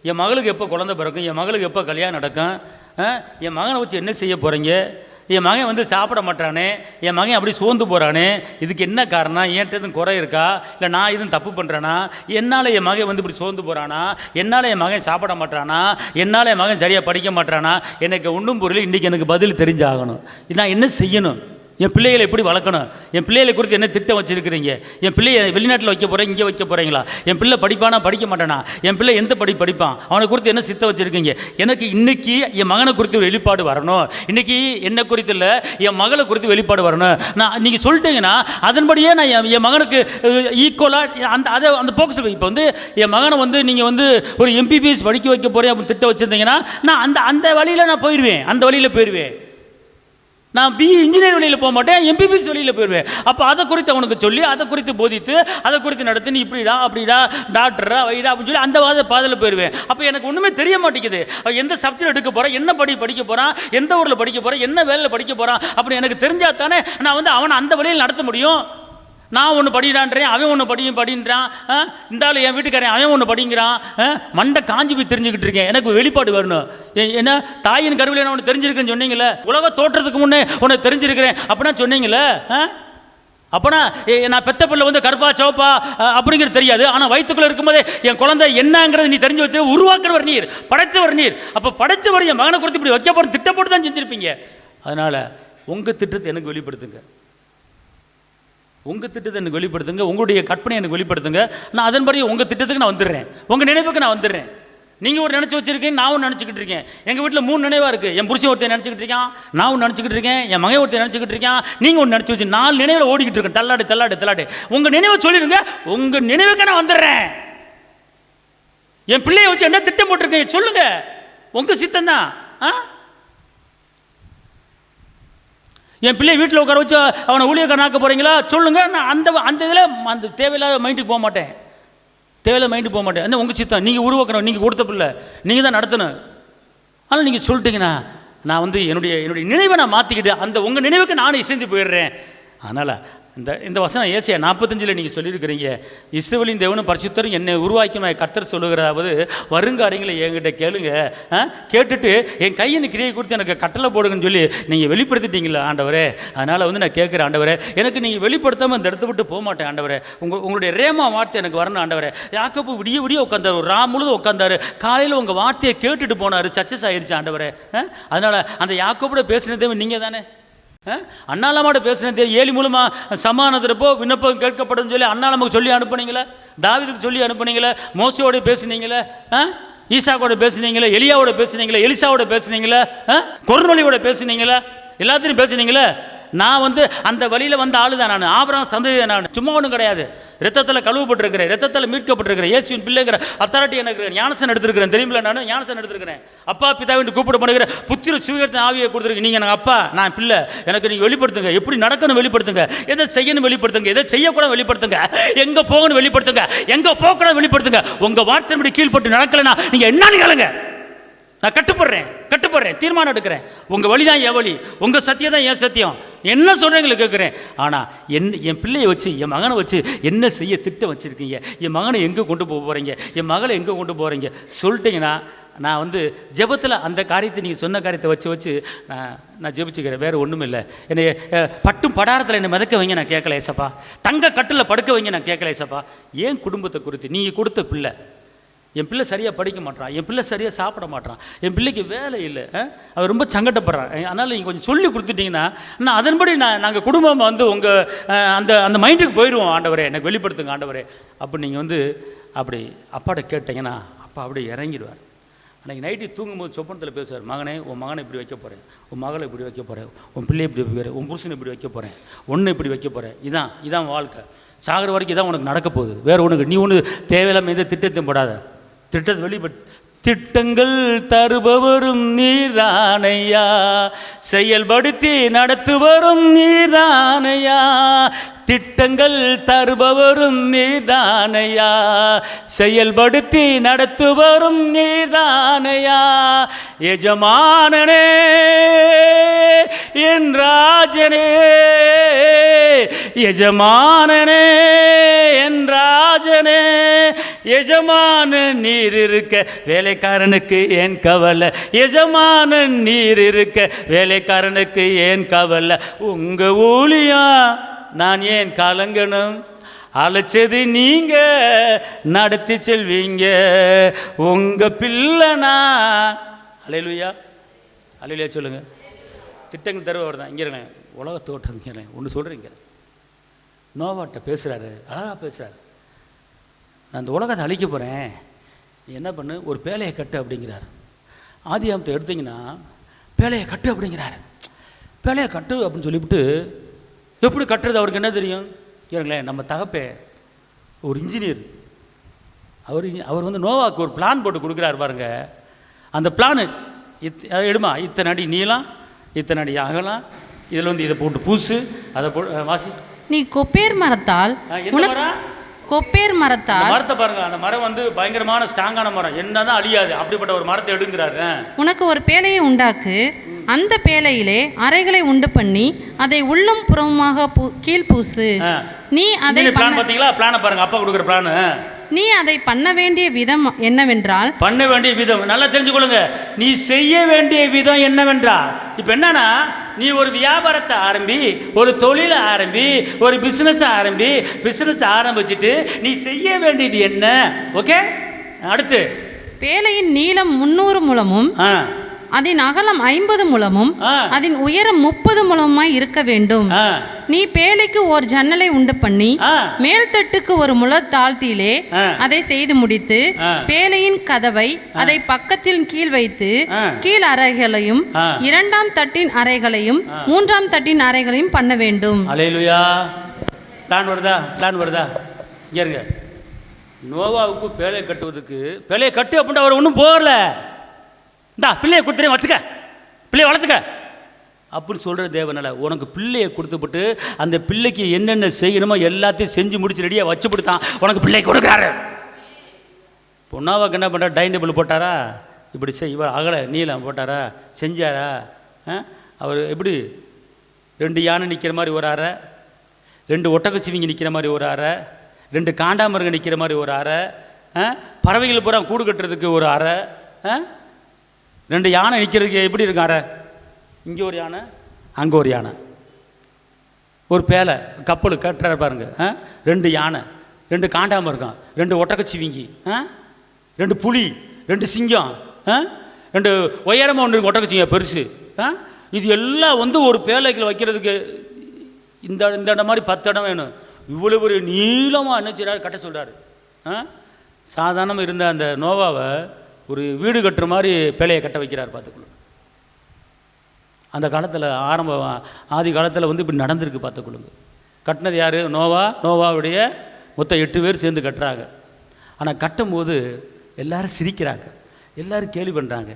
என் மகளுக்கு எப்போ குழந்தை பிறக்கும், என் மகளுக்கு எப்போ கல்யாணம் நடக்கும், என் மகனை வச்சு என்ன செய்ய போகிறீங்க, என் மகன் வந்து சாப்பிட மாட்டானே, என் மகன் அப்படி சோர்ந்து போகிறானே, இதுக்கு என்ன காரணம்? என்கிட்ட எதுவும் குறை இருக்கா, இல்லை நான் எதுவும் தப்பு பண்ணுறேன்னா, என்னால் என் மகன் வந்து இப்படி சோர்ந்து போகிறானா, என்னால் என் மகன் சாப்பிட மாட்டானா, என்னால் என் மகன் சரியாக படிக்க மாட்டானா, எனக்கு ஒன்றும் பொருள் இன்றைக்கி எனக்கு பதில் தெரிஞ்சாகணும். நான் என்ன செய்யணும்? என் பிள்ளைகளை எப்படி வளர்க்கணும்? என் பிள்ளைகளை குறித்து என்ன திட்டம் வச்சுருக்கிறீங்க? என் பிள்ளையை வெளிநாட்டில் வைக்க போகிறேன், இங்கே வைக்க போகிறீங்களா? என் பிள்ளை படிப்பானா படிக்க மாட்டானா? என் பிள்ளை எந்த படிப்பான்? அவனை குறித்து என்ன சித்தம் வச்சுருக்கீங்க? எனக்கு இன்றைக்கி என் மகனை குறித்து வெளிப்பாடு வரணும். இன்றைக்கி என்னை குறித்து இல்லை, என் மகளை குறித்து வெளிப்பாடு வரணும். நான் நீங்கள் சொல்லிட்டீங்கன்னா அதன்படியே நான் என் மகனுக்கு ஈக்குவலாக அந்த போக்கஸ். இப்போ வந்து என் மகனை வந்து நீங்கள் வந்து ஒரு MBBS படிக்க வைக்க போகிறேன் அப்படின்னு திட்டம் வச்சுருந்தீங்கன்னா நான் அந்த வழியில் நான் போயிடுவேன், அந்த வழியில் போயிடுவேன். நான் பிஇ இன்ஜினியர் வழியில் போக மாட்டேன், எம்பிபிஎஸ் வழியில் போயிடுவேன். அப்போ அதை குறித்து அவனுக்கு சொல்லி, அதை குறித்து போதித்து, அதை குறித்து நடத்தி, நீ இப்படிடா அப்படிடா டாக்டரா வைடா அப்படின்னு சொல்லி அந்த பாதையில் போயிடுவேன். அப்போ எனக்கு ஒன்றுமே தெரிய மாட்டேங்குது. எந்த சப்ஜெக்ட் எடுக்க போகிறேன், என்ன படிக்க போகிறான், எந்த ஊரில் படிக்க போகிறேன், என்ன வேலையில் படிக்க போகிறான் அப்படி எனக்கு தெரிஞ்சால் தானே நான் அவனை அந்த வழியில் நடத்த முடியும். நான் ஒன்று படிக்கிறான்றேன், அவன் ஒன்று படின்றான். இந்த ஆள் என் வீட்டுக்காரன் அவன் ஒன்று படிங்கிறான். மண்டை காஞ்சி போய் தெரிஞ்சுக்கிட்டு இருக்கேன். எனக்கு வெளிப்பாடு வரணும். என்ன தாயின் கருவில நான் ஒன்று தெரிஞ்சிருக்கேன்னு சொன்னீங்களே, உலக தோற்றத்துக்கு முன்னே உனக்கு தெரிஞ்சிருக்கிறேன் அப்படின்னா சொன்னீங்களே. அப்போனா நான் பெத்த பிள்ளை கருப்பா சோப்பா அப்படிங்கிறது தெரியாது. ஆனால் வயிற்றுக்குள்ளே இருக்கும்போதே என் குழந்தை என்னங்கிறது நீ தெரிஞ்சு வச்சு உருவாக்குறவர் நீர், படைத்தவர் நீர். அப்போ படைத்தவர் என் மகனை கொடுத்து இப்படி வைக்க போகிற திட்டம் போட்டு தான் செஞ்சுருப்பீங்க. அதனால் உங்கள் திட்டத்தை எனக்கு வெளிப்படுத்துங்க, உங்கள் திட்டத்தை எனக்கு வெளிப்படுத்துங்க, உங்களுடைய கற்பனை எனக்கு வெளிப்படுத்துங்க. நான் அதன்படி உங்கள் திட்டத்துக்கு நான் வந்துடுறேன், உங்கள் நினைவுக்கு நான் வந்துடுறேன். நீங்கள் ஒரு நினச்சி வச்சுருக்கீங்க, நான் ஒன்று நினச்சிக்கிட்டு இருக்கேன். எங்கள் வீட்டில் 3 நினைவாக இருக்குது. என் புருஷன் ஒருத்தர் நினச்சிக்கிட்டு இருக்கான், நான் ஒன்று நினச்சிக்கிட்டு இருக்கேன், என் மகன் ஒருத்தர் நினச்சிக்கிட்டு இருக்கான், நீங்கள் ஒன்று நினச்சி வச்சு 4 நினைவில் ஓடிக்கிட்டு இருக்கேன். தள்ளாடு. உங்கள் நினைவை சொல்லிடுங்க, உங்கள் நினைவுக்கு நான் வந்துடுறேன். என் பிள்ளையை வச்சு என்ன திட்டம் போட்டிருக்கீங்க சொல்லுங்கள், உங்கள் சித்தம் தான். என் பிள்ளை வீட்டில் உட்கார வச்சு அவனை ஊழியக்காரனாக்க போகிறீங்களா சொல்லுங்கள். நான் அந்த இதில் அந்த தேவையில்லாத மைண்டுக்கு போக மாட்டேன், அந்த உங்கள் சித்தம். நீங்கள் உருவாக்கணும், நீங்கள் கொடுத்த பிள்ளை நீங்கள் தான் நடத்தணும். ஆனால் நீங்கள் சொல்லிட்டீங்கன்னா நான் என்னுடைய நினைவை நான் மாற்றிக்கிட்டு அந்த உங்கள் நினைவுக்கு நானும் இசைந்து போயிடுறேன். அதனால் இந்த வசனம் ஏசியா 45 நீங்கள் சொல்லியிருக்கிறீங்க, இஸ்ரவேலின் தேவனும் பரிசுத்தரும் என்னை உருவாக்கி கர்த்தர் சொல்லுகிறாவது வருங்காரியங்களை என்கிட்ட கேளுங்க, கேட்டுட்டு என் கையின் கிரியை கொடுத்து எனக்கு கட்டளை போடுங்கன்னு சொல்லி நீங்கள் வெளிப்படுத்திட்டீங்களா ஆண்டவரே. அதனால் நான் கேட்குறேன் ஆண்டவரே, எனக்கு நீங்கள் வெளிப்படுத்தாமல் இந்த இடத்த விட்டு போக மாட்டேன் ஆண்டவரே. உங்களுடைய ரேமா வார்த்தை எனக்கு வரணும் ஆண்டவரே. யாக்கோபு விடிய உட்காந்தார், ஒரு முழுதும் உட்காந்தாரு, காலையில் உங்கள் வார்த்தையை கேட்டுட்டு போனார், சக்ஸஸ் ஆயிடுச்சு ஆண்டவரே. அதனால் அந்த யாக்கோபோட பேசினதே நீங்கள் தானே, அண்ணாலமாட பேசினதே ஏலி மூலமாக சமானத்திறப்போ விண்ணப்பம் கேட்கப்படும் சொல்லி அண்ணாலமாக்கு சொல்லி அனுப்புனீங்களே, தாவீதுக்கு சொல்லி அனுப்புனீங்களே, மோசையோட பேசினீங்களே, ஈசாக்கோட பேசினீங்களே, எலியாவோட பேசினீங்களே, எலிசாவோட பேசினீங்களே, கொர்நொலியோட பேசினீங்களே, எல்லாத்தையும் பேசினீங்களே. நான் அந்த வழியில் வந்த ஆளு தான். நான் ஆபிரகாம் சந்ததி தான். நான் சும்மா ஒன்றும் கிடையாது. ரத்தத்தில் கழுவப்பட்டிருக்கிறேன், ரத்தத்தில் மீட்கப்பட்டிருக்கிறேன், இயேசுவின் பிள்ளைங்கிற அத்தாரிட்டி எனக்கு ஞானசன் எடுத்திருக்கிறேன். தெரியுமில்ல, நான் ஞானசன் எடுத்திருக்கிறேன். அப்பா பிதாவின் கூப்பிடப்படுகிற புத்திர சுவீகரித்த ஆவியை கொடுத்துருக்கு. நீங்கள் எனக்கு அப்பா, நான் பிள்ளை, எனக்கு நீங்கள் வெளிப்படுத்துங்க, எப்படி நடக்கணும் வெளிப்படுத்துங்க, எதை செய்யணும் வெளிப்படுத்துங்க, எதை செய்யக்கூடாது வெளிப்படுத்துங்க, எங்கே போகணும் வெளிப்படுத்துங்க, எங்கே போகக்கூடாது வெளிப்படுத்துங்க. உங்கள் வார்த்தையின்படி கீழ்பட்டு நடக்கலைன்னா நீங்கள் என்னன்னு கேளுங்க, நான் கட்டுப்படுறேன், தீர்மானம் எடுக்கிறேன். உங்கள் வழி தான் என் வழி, உங்கள் சத்தியம் தான் என் சத்தியம். என்ன சொல்கிறீங்களே கேட்குறேன். ஆனால் என் பிள்ளையை வச்சு, என் மகனை வச்சு என்ன செய்ய திட்டம் வச்சுருக்கீங்க, என் மகனை எங்கே கொண்டு போக போகிறீங்க, என் மகளை எங்கே கொண்டு போகிறீங்க சொல்லிட்டீங்கன்னா நான் ஜெபத்தில் அந்த காரியத்தை நீங்கள் சொன்ன காரியத்தை வச்சு நான் ஜெபிச்சுக்கிறேன். வேறு ஒன்றும் இல்லை. என்னை பட்டும் படாரத்தில் என்னை மிதக்க வைங்க, நான் கேட்கல ஏசப்பா. தங்க கட்டில் படுக்க வைங்க, நான் கேட்கல ஏசப்பா. ஏன் குடும்பத்தை குறித்து நீங்கள் கொடுத்த பிள்ளை, என் பிள்ளை சரியாக படிக்க மாட்டான், என் பிள்ளை சரியாக சாப்பிட மாட்டான், என் பிள்ளைக்கு வேலை இல்லை, அவர் ரொம்ப சங்கடப்படுறான். அதனால் நீங்கள் கொஞ்சம் சொல்லி கொடுத்துட்டிங்கன்னா நான் அதன்படி நாங்கள் குடும்பம் உங்கள் அந்த மைண்டுக்கு போயிடுவோம். ஆண்டவரே எனக்கு வெளிப்படுத்துங்க ஆண்டவரே. அப்போ நீங்கள் அப்படி அப்பாட்ட கேட்டிங்கன்னா அப்பா அப்படியே இறங்கிடுவார். அன்றைக்கி நைட்டு தூங்கும்போது சொப்பனத்தில் பேசுவார், மகனே உன் மகனை இப்படி வைக்க போகிறேன், உன் மகளை இப்படி வைக்க போகிறேன், உன் பிள்ளை இப்படி வைக்க, உன் புருஷனை இப்படி வைக்க போகிறேன், ஒன்று இப்படி வைக்க போகிறேன். இதான் வாழ்க்கை. சாகிற வரைக்கும் இதான் உனக்கு நடக்க போகுது. வேறு ஒன்று நீ ஒன்று தேவையில்லாமல் எந்த திட்டத்தையும் போடாத. திட்டத்தை திட்டங்கள் தருபவரும் நீர்தானையா, செயல்படுத்தி நடத்துவரும் நீர்தானையா. திட்டங்கள் தருபவரும் நீர்தானையா, செயல்படுத்தி நடத்துவரும் நீர்தானையா. எஜமானனே என் ராஜனே, எஜமானனே என் ராஜனே. எஜமான நீர் இருக்க வேலைக்காரனுக்கு ஏன் கவலை, எஜமான நீர் இருக்க வேலைக்காரனுக்கு ஏன் கவலை. உங்க ஊழியம் நான் ஏன் கலங்கணும், அழைச்சது நீங்க நடத்தி செல்வீங்க, உங்க பிள்ளைனா. அல்லேலூயா, அல்லேலூயா சொல்லுங்க. திட்டங்கள் தருபவர் தான். இங்கே இருங்க, உலகத்தோட்டம் இங்கே ஒன்று சொல்கிறீங்க. நோவாட்ட பேசுகிறாரு, அழகாக பேசுகிறாரு. நான் இந்த உலகத்தை அழிக்க போகிறேன், என்ன பண்ணு, ஒரு பேழையை கட்டு அப்படிங்கிறார். ஆதியாகமத்தை எடுத்திங்கன்னா பேழையை கட்டு அப்படிங்கிறாரு. பேழையை கட்டு அப்படின்னு சொல்லிவிட்டு எப்படி கட்டுறது அவருக்கு என்ன தெரியும் கேளுங்களேன். நம்ம தகப்பே ஒரு இன்ஜினியர், அவர் நோவாக்கு ஒரு பிளான் போட்டு கொடுக்குறாரு பாருங்க. அந்த பிளானு எடுமா, இத்தனை அடி நீளம், இத்தனை அடி அகலம், இதில் வந்து இதை போட்டு பூசு, அதை போட்டு வாசி. நீ கொப்பேர் மரத்தால் கொப்பேர் மரத்தால் மரத்தை பாருங்க, அந்த மரம் வந்து பயங்கரமான ஸ்ட்ராங்கான மரம், என்னதான் அழியாது, அப்படிப்பட்ட ஒரு மரத்தை எடுங்கிறாரு. உனக்கு ஒரு பேழையை உண்டாக்கு, அந்த பேழையிலே அறைகளை உண்டு பண்ணி அதை உள்ளும் புறமுமாக கீழ் பூசு. நீ அதை பிளான் பார்த்தீங்களா? பிளானை பாருங்க, அப்பா கொடுக்குற பிளான். நீ அதை பண்ண வேண்டிய விதம் என்னவென்றால், பண்ண வேண்டிய விதம் நல்லா தெரிஞ்சுக்கொள்ளுங்க. நீ செய்ய வேண்டிய விதம் என்னவென்றால், இப்போ என்னன்னா, நீ ஒரு வியாபாரத்தை ஆரம்பி, ஒரு தொழிலை ஆரம்பி, ஒரு பிஸ்னஸ் ஆரம்பி. பிஸ்னஸ் ஆரம்பிச்சுட்டு நீ செய்ய வேண்டியது என்ன? ஓகே, அடுத்து பேழையின் நீளம் 300 முழமும் அதன் அகலம் 50 முழமும் அதன் உயரம் 30 முழமாய் இருக்க வேண்டும். நீ பேழைக்கு ஒரு ஜன்னலை உண்டு பண்ணி மேல்தட்டுக்கு ஒரு முழ தாழ்த்தியிலே அதை செய்து முடித்து, பேழையின் கதவை அதை பக்கத்தில் கீழ் வைத்து, கீழ் அறைகளையும் 2ஆம் தட்டின் அறைகளையும் 3ஆம் தட்டின் அறைகளையும் பண்ண வேண்டும். அல்லேலூயா. பிளான் வருதா? பிளான் வருதா? இங்க இருங்க. நோவாவுக்கு பேழை கட்டுவதுக்கு, பேழையை கட்டு அப்படின்ட்டு அவர் ஒன்றும் போகல. இந்தா பிள்ளையை கொடுத்துறேன், வச்சுக்க, பிள்ளையை வளர்த்துக்க அப்படின்னு சொல்கிற தேவனால உனக்கு பிள்ளையை கொடுத்துப்பட்டு அந்த பிள்ளைக்கு என்னென்ன செய்யணுமோ எல்லாத்தையும் செஞ்சு முடிச்சு ரெடியாக வச்சுப்படுத்தான் உனக்கு பிள்ளை கொடுக்குறாரு. பொண்ணாவாக்கு என்ன பண்ணுறா? டைனிங் டேபிள் போட்டாரா? இப்படி இவர் அகலை நீளம் போட்டாரா? செஞ்சாரா? அவர் எப்படி 2 யானை நிற்கிற மாதிரி ஒரு அறை, 2 ஒட்டகச்சிவிங்க நிற்கிற மாதிரி ஒரு அறை, 2 காண்டாமருங்க நிற்கிற மாதிரி ஒரு அறை, பறவைகள் பூரா கூடு கட்டுறதுக்கு ஒரு அறை, 2 யானை நிற்கிறதுக்கு எப்படி இருக்கும் அறை? இங்கே ஒரு யானை, அங்கே ஒரு யானை, ஒரு பேலை கப்பல் கட்டுற பாருங்க. 2 யானை, 2 காண்டாமருகம், 2 ஒட்டகச்சிவிங்கி, 2 புலி, 2 சிங்கம், 2 உயரமாக ஒன்று ஒட்டகச்சிங்க பெருசு. இது எல்லாம் வந்து ஒரு பேலைக்கில் வைக்கிறதுக்கு இந்த இடம் மாதிரி 10 இடம் வேணும். இவ்வளோ ஒரு நீளமாக என்ன செய்கிறாரு? கட்ட சொல்கிறாரு. சாதாரணமாக இருந்த அந்த நோவாவை ஒரு வீடு கட்டுற மாதிரி பேழையை கட்ட வைக்கிறார். பார்த்துக்கொள்ள, அந்த காலத்தில் ஆதி காலத்தில் வந்து இப்படி நடந்திருக்கு. பார்த்துக்கொள்ளுங்க. கட்டினது யார்? நோவாவுடைய மொத்தம் 8 பேர் சேர்ந்து கட்டுறாங்க. ஆனால் கட்டும்போது எல்லோரும் சிரிக்கிறாங்க, எல்லோரும் கேலி பண்ணுறாங்க.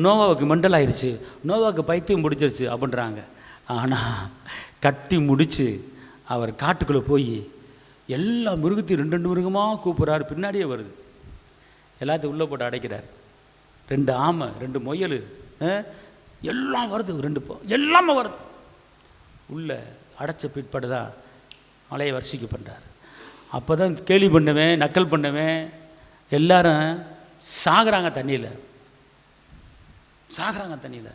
நோவாவுக்கு மெண்டல் ஆயிடுச்சு, நோவாவுக்கு பைத்தியம் பிடிச்சிருச்சு அப்படின்றாங்க. ஆனால் கட்டி முடித்து அவர் காட்டுக்குள்ளே போய் எல்லா மிருகத்தையும் 2 மிருகமாக கூப்பிட்றாரு. பின்னாடியே வருது, எல்லாத்தையும் உள்ளே போட்டு அடைக்கிறார். 2 ஆமை, 2 முயல், எல்லாம் வருது, 2 எல்லாமே வருது. உள்ளே அடைச்ச பிற்பாடு தான் மலையை வர்ஷிக்க பண்ணுறார். அப்போ தான் கேலி பண்ணவேன், நக்கல் பண்ணவேன், எல்லாரும் சாகுறாங்க தண்ணியில், சாகுறாங்க தண்ணியில்.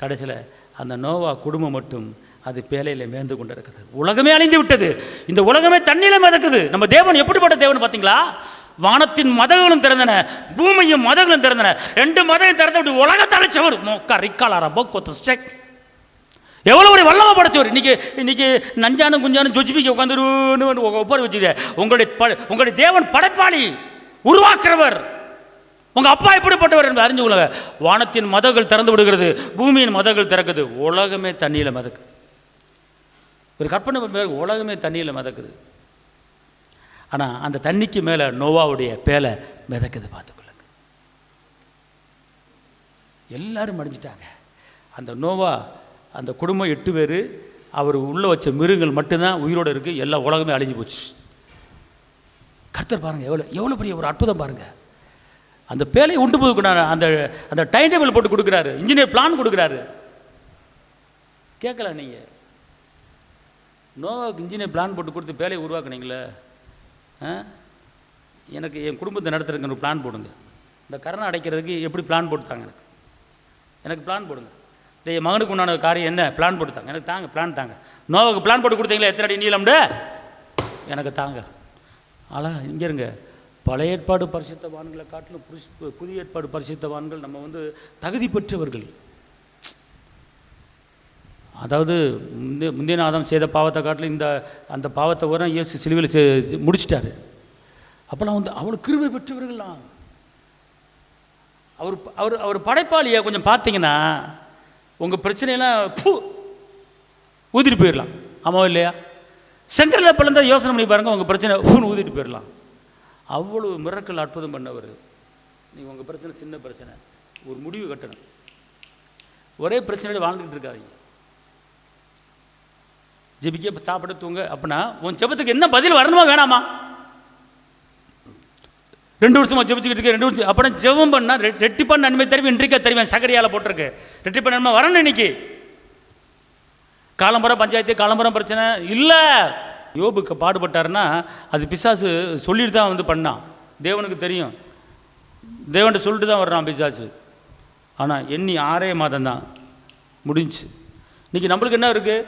கடைசியில் அந்த நோவா குடும்பம் மட்டும் அது பேலையில் மேய்ந்து கொண்டு இருக்குது. உலகமே அழிந்து விட்டது, இந்த உலகமே தண்ணியில் மிதக்குது. நம்ம தேவன் எப்படிப்பட்ட தேவன் பார்த்தீங்களா? வானத்தின் மதகுகளும் திறந்தன, பூமியும் மதகுகளும் திறந்தன. 2 மதகையும் திறந்து விட்டு உலகத்தை அழைச்சவர் மொக்கா ரிக்காலாரா போக்கொத்த ஸ்டெக். எவ்வளோ ஒரு வல்லமை படைச்சவர். இன்னைக்கு நஞ்சானும் குஞ்சானும் ஜொஜிபிக்க உட்காந்துருன்னு ஒப்பாரி வச்சுக்க. உங்களுடைய தேவன் படைப்பாளி, உருவாக்குறவர். உங்கள் அப்பா எப்படிப்பட்டவர் என்று அறிஞ்சு கொள்ளுங்க. வானத்தின் மதகுகள் திறந்து விடுகிறது, பூமியின் மதகுகள் திறக்குது, உலகமே தண்ணியில் மிதக்குது. ஒரு கற்பனை பேர் உலகமே தண்ணியில் மிதக்குது. ஆனால் அந்த தண்ணிக்கு மேலே நோவாவுடைய பேலை மிதக்குது. பார்த்துக்கொள்ளுங்க. எல்லாரும் அடிஞ்சிட்டாங்க. அந்த நோவா, அந்த குடும்பம் 8 பேர், அவர் உள்ளே வச்ச மிருகங்கள் மட்டும்தான் உயிரோடு இருக்குது. எல்லா உலகமே அழிஞ்சு போச்சு. கர்த்தர் பாருங்கள், எவ்வளோ பெரிய ஒரு அற்புதம் பாருங்கள். அந்த பேலையை உண்டு போதுக்கு அந்த அந்த டைம் டேபிள் போட்டு கொடுக்குறாரு, இன்ஜினியர் பிளான் கொடுக்குறாரு. கேட்கல நீங்கள்? நோவாவுக்கு இன்ஜினியர் பிளான் போட்டு கொடுத்து பேலையை உருவாக்குனீங்களே, எனக்கு என் குடும்பத்தை நடத்துறதுக்கு ஒரு பிளான் போடுங்க. இந்த கரணை அடைக்கிறதுக்கு எப்படி பிளான் போட்டுத்தாங்க? எனக்கு பிளான் போடுங்க. இந்த என் மகனுக்கு உண்டான காரியம் என்ன பிளான் போட்டுத்தாங்க, எனக்கு தாங்க, பிளான் தாங்க. நோவாவுக்கு பிளான் போட்டு கொடுத்தீங்களா? எத்தனை அடி நீளம்டு எனக்கு தாங்க. அழகா இங்கே இருங்க. பழைய ஏற்பாடு பரிசுத்தவான்களை காட்டிலும் புதிய ஏற்பாடு பரிசுத்தவான்கள் நம்ம வந்து தகுதி பெற்றவர்கள். அதாவது முந்தின ஆதாம் செய்த பாவத்தை காட்டிலும் அந்த பாவத்தை வர இயேசு சிலுவையில் முடிச்சிட்டாரு. அப்போலாம் வந்து அவ்வளோ கிருபை பெற்றவர்கள்லாம். அவர் படைப்பாளியை கொஞ்சம் பார்த்தீங்கன்னா உங்கள் பிரச்சனையெல்லாம் ஊதிட்டு போயிடலாம். ஆமாம் இல்லையா? செங்கலில் பிறந்த யோசனை பண்ணி பாருங்கள், உங்கள் பிரச்சனை ஊதிட்டு போயிடலாம். அவ்வளோ மிரக்கல் அற்புதம் பண்ணவர். நீங்கள் உங்கள் பிரச்சனை சின்ன பிரச்சனை, ஒரு முடிவு கட்டணும். ஒரே பிரச்சனையில் வாழ்ந்துக்கிட்டு இருக்காதீங்க. ஜெபிக்க சாப்பிட தூங்க. அப்படின்னா உன் ஜெபத்துக்கு என்ன பதில் வரணுமா வேணாமா? 2 வருஷமாக ஜெபிச்சுக்கிட்டு இருக்கேன், 2 வருஷம். அப்புறம் ஜெபம் பண்ணால் ரெட்டிப்பான நன்மை தருவேன், இன்றைக்கே தருவேன். சகரியால் போட்டிருக்கு ரெட்டிப்பான நன்மை வரணும். இன்னைக்கு காலம்பரம் பஞ்சாயத்து, காலம்பரம் பிரச்சனை இல்லை. யோபுக்கு பாடுபட்டாருன்னா அது பிசாசு சொல்லிட்டு தான் வந்து பண்ணான். தேவனுக்கு தெரியும், தேவன்கிட்ட சொல்லிட்டு தான் வர்றான் பிசாசு. ஆனால் எண்ணி 6 மாதம் தான் முடிஞ்சு. இன்றைக்கி நம்மளுக்கு என்ன இருக்குது?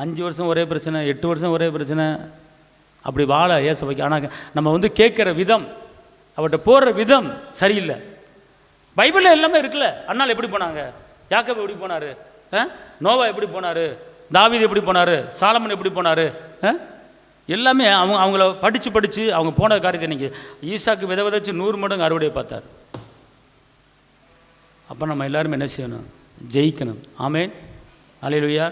5 வருஷம் ஒரே பிரச்சனை, 8 வருஷம் ஒரே பிரச்சனை. அப்படி வாழ ஏசபைக்கு. ஆனால் நம்ம வந்து கேட்குற விதம், அவர்கிட்ட போகிற விதம் சரியில்லை. பைபிளில் எல்லாமே இருக்குல்ல. அண்ணால் எப்படி போனாங்க, யாக்கோபு எப்படி போனார், நோவா எப்படி போனார், தாவீது எப்படி போனார், சாலமன் எப்படி போனார், எல்லாமே அவங்கள படித்து அவங்க போன காரியத்தை. இன்றைக்கி ஈசாக்கு விதைச்சு 100 மடங்கு அறுவடையை பார்த்தார். அப்போ நம்ம எல்லாருமே என்ன செய்யணும்? ஜெயிக்கணும். ஆமென். அல்லேலூயா.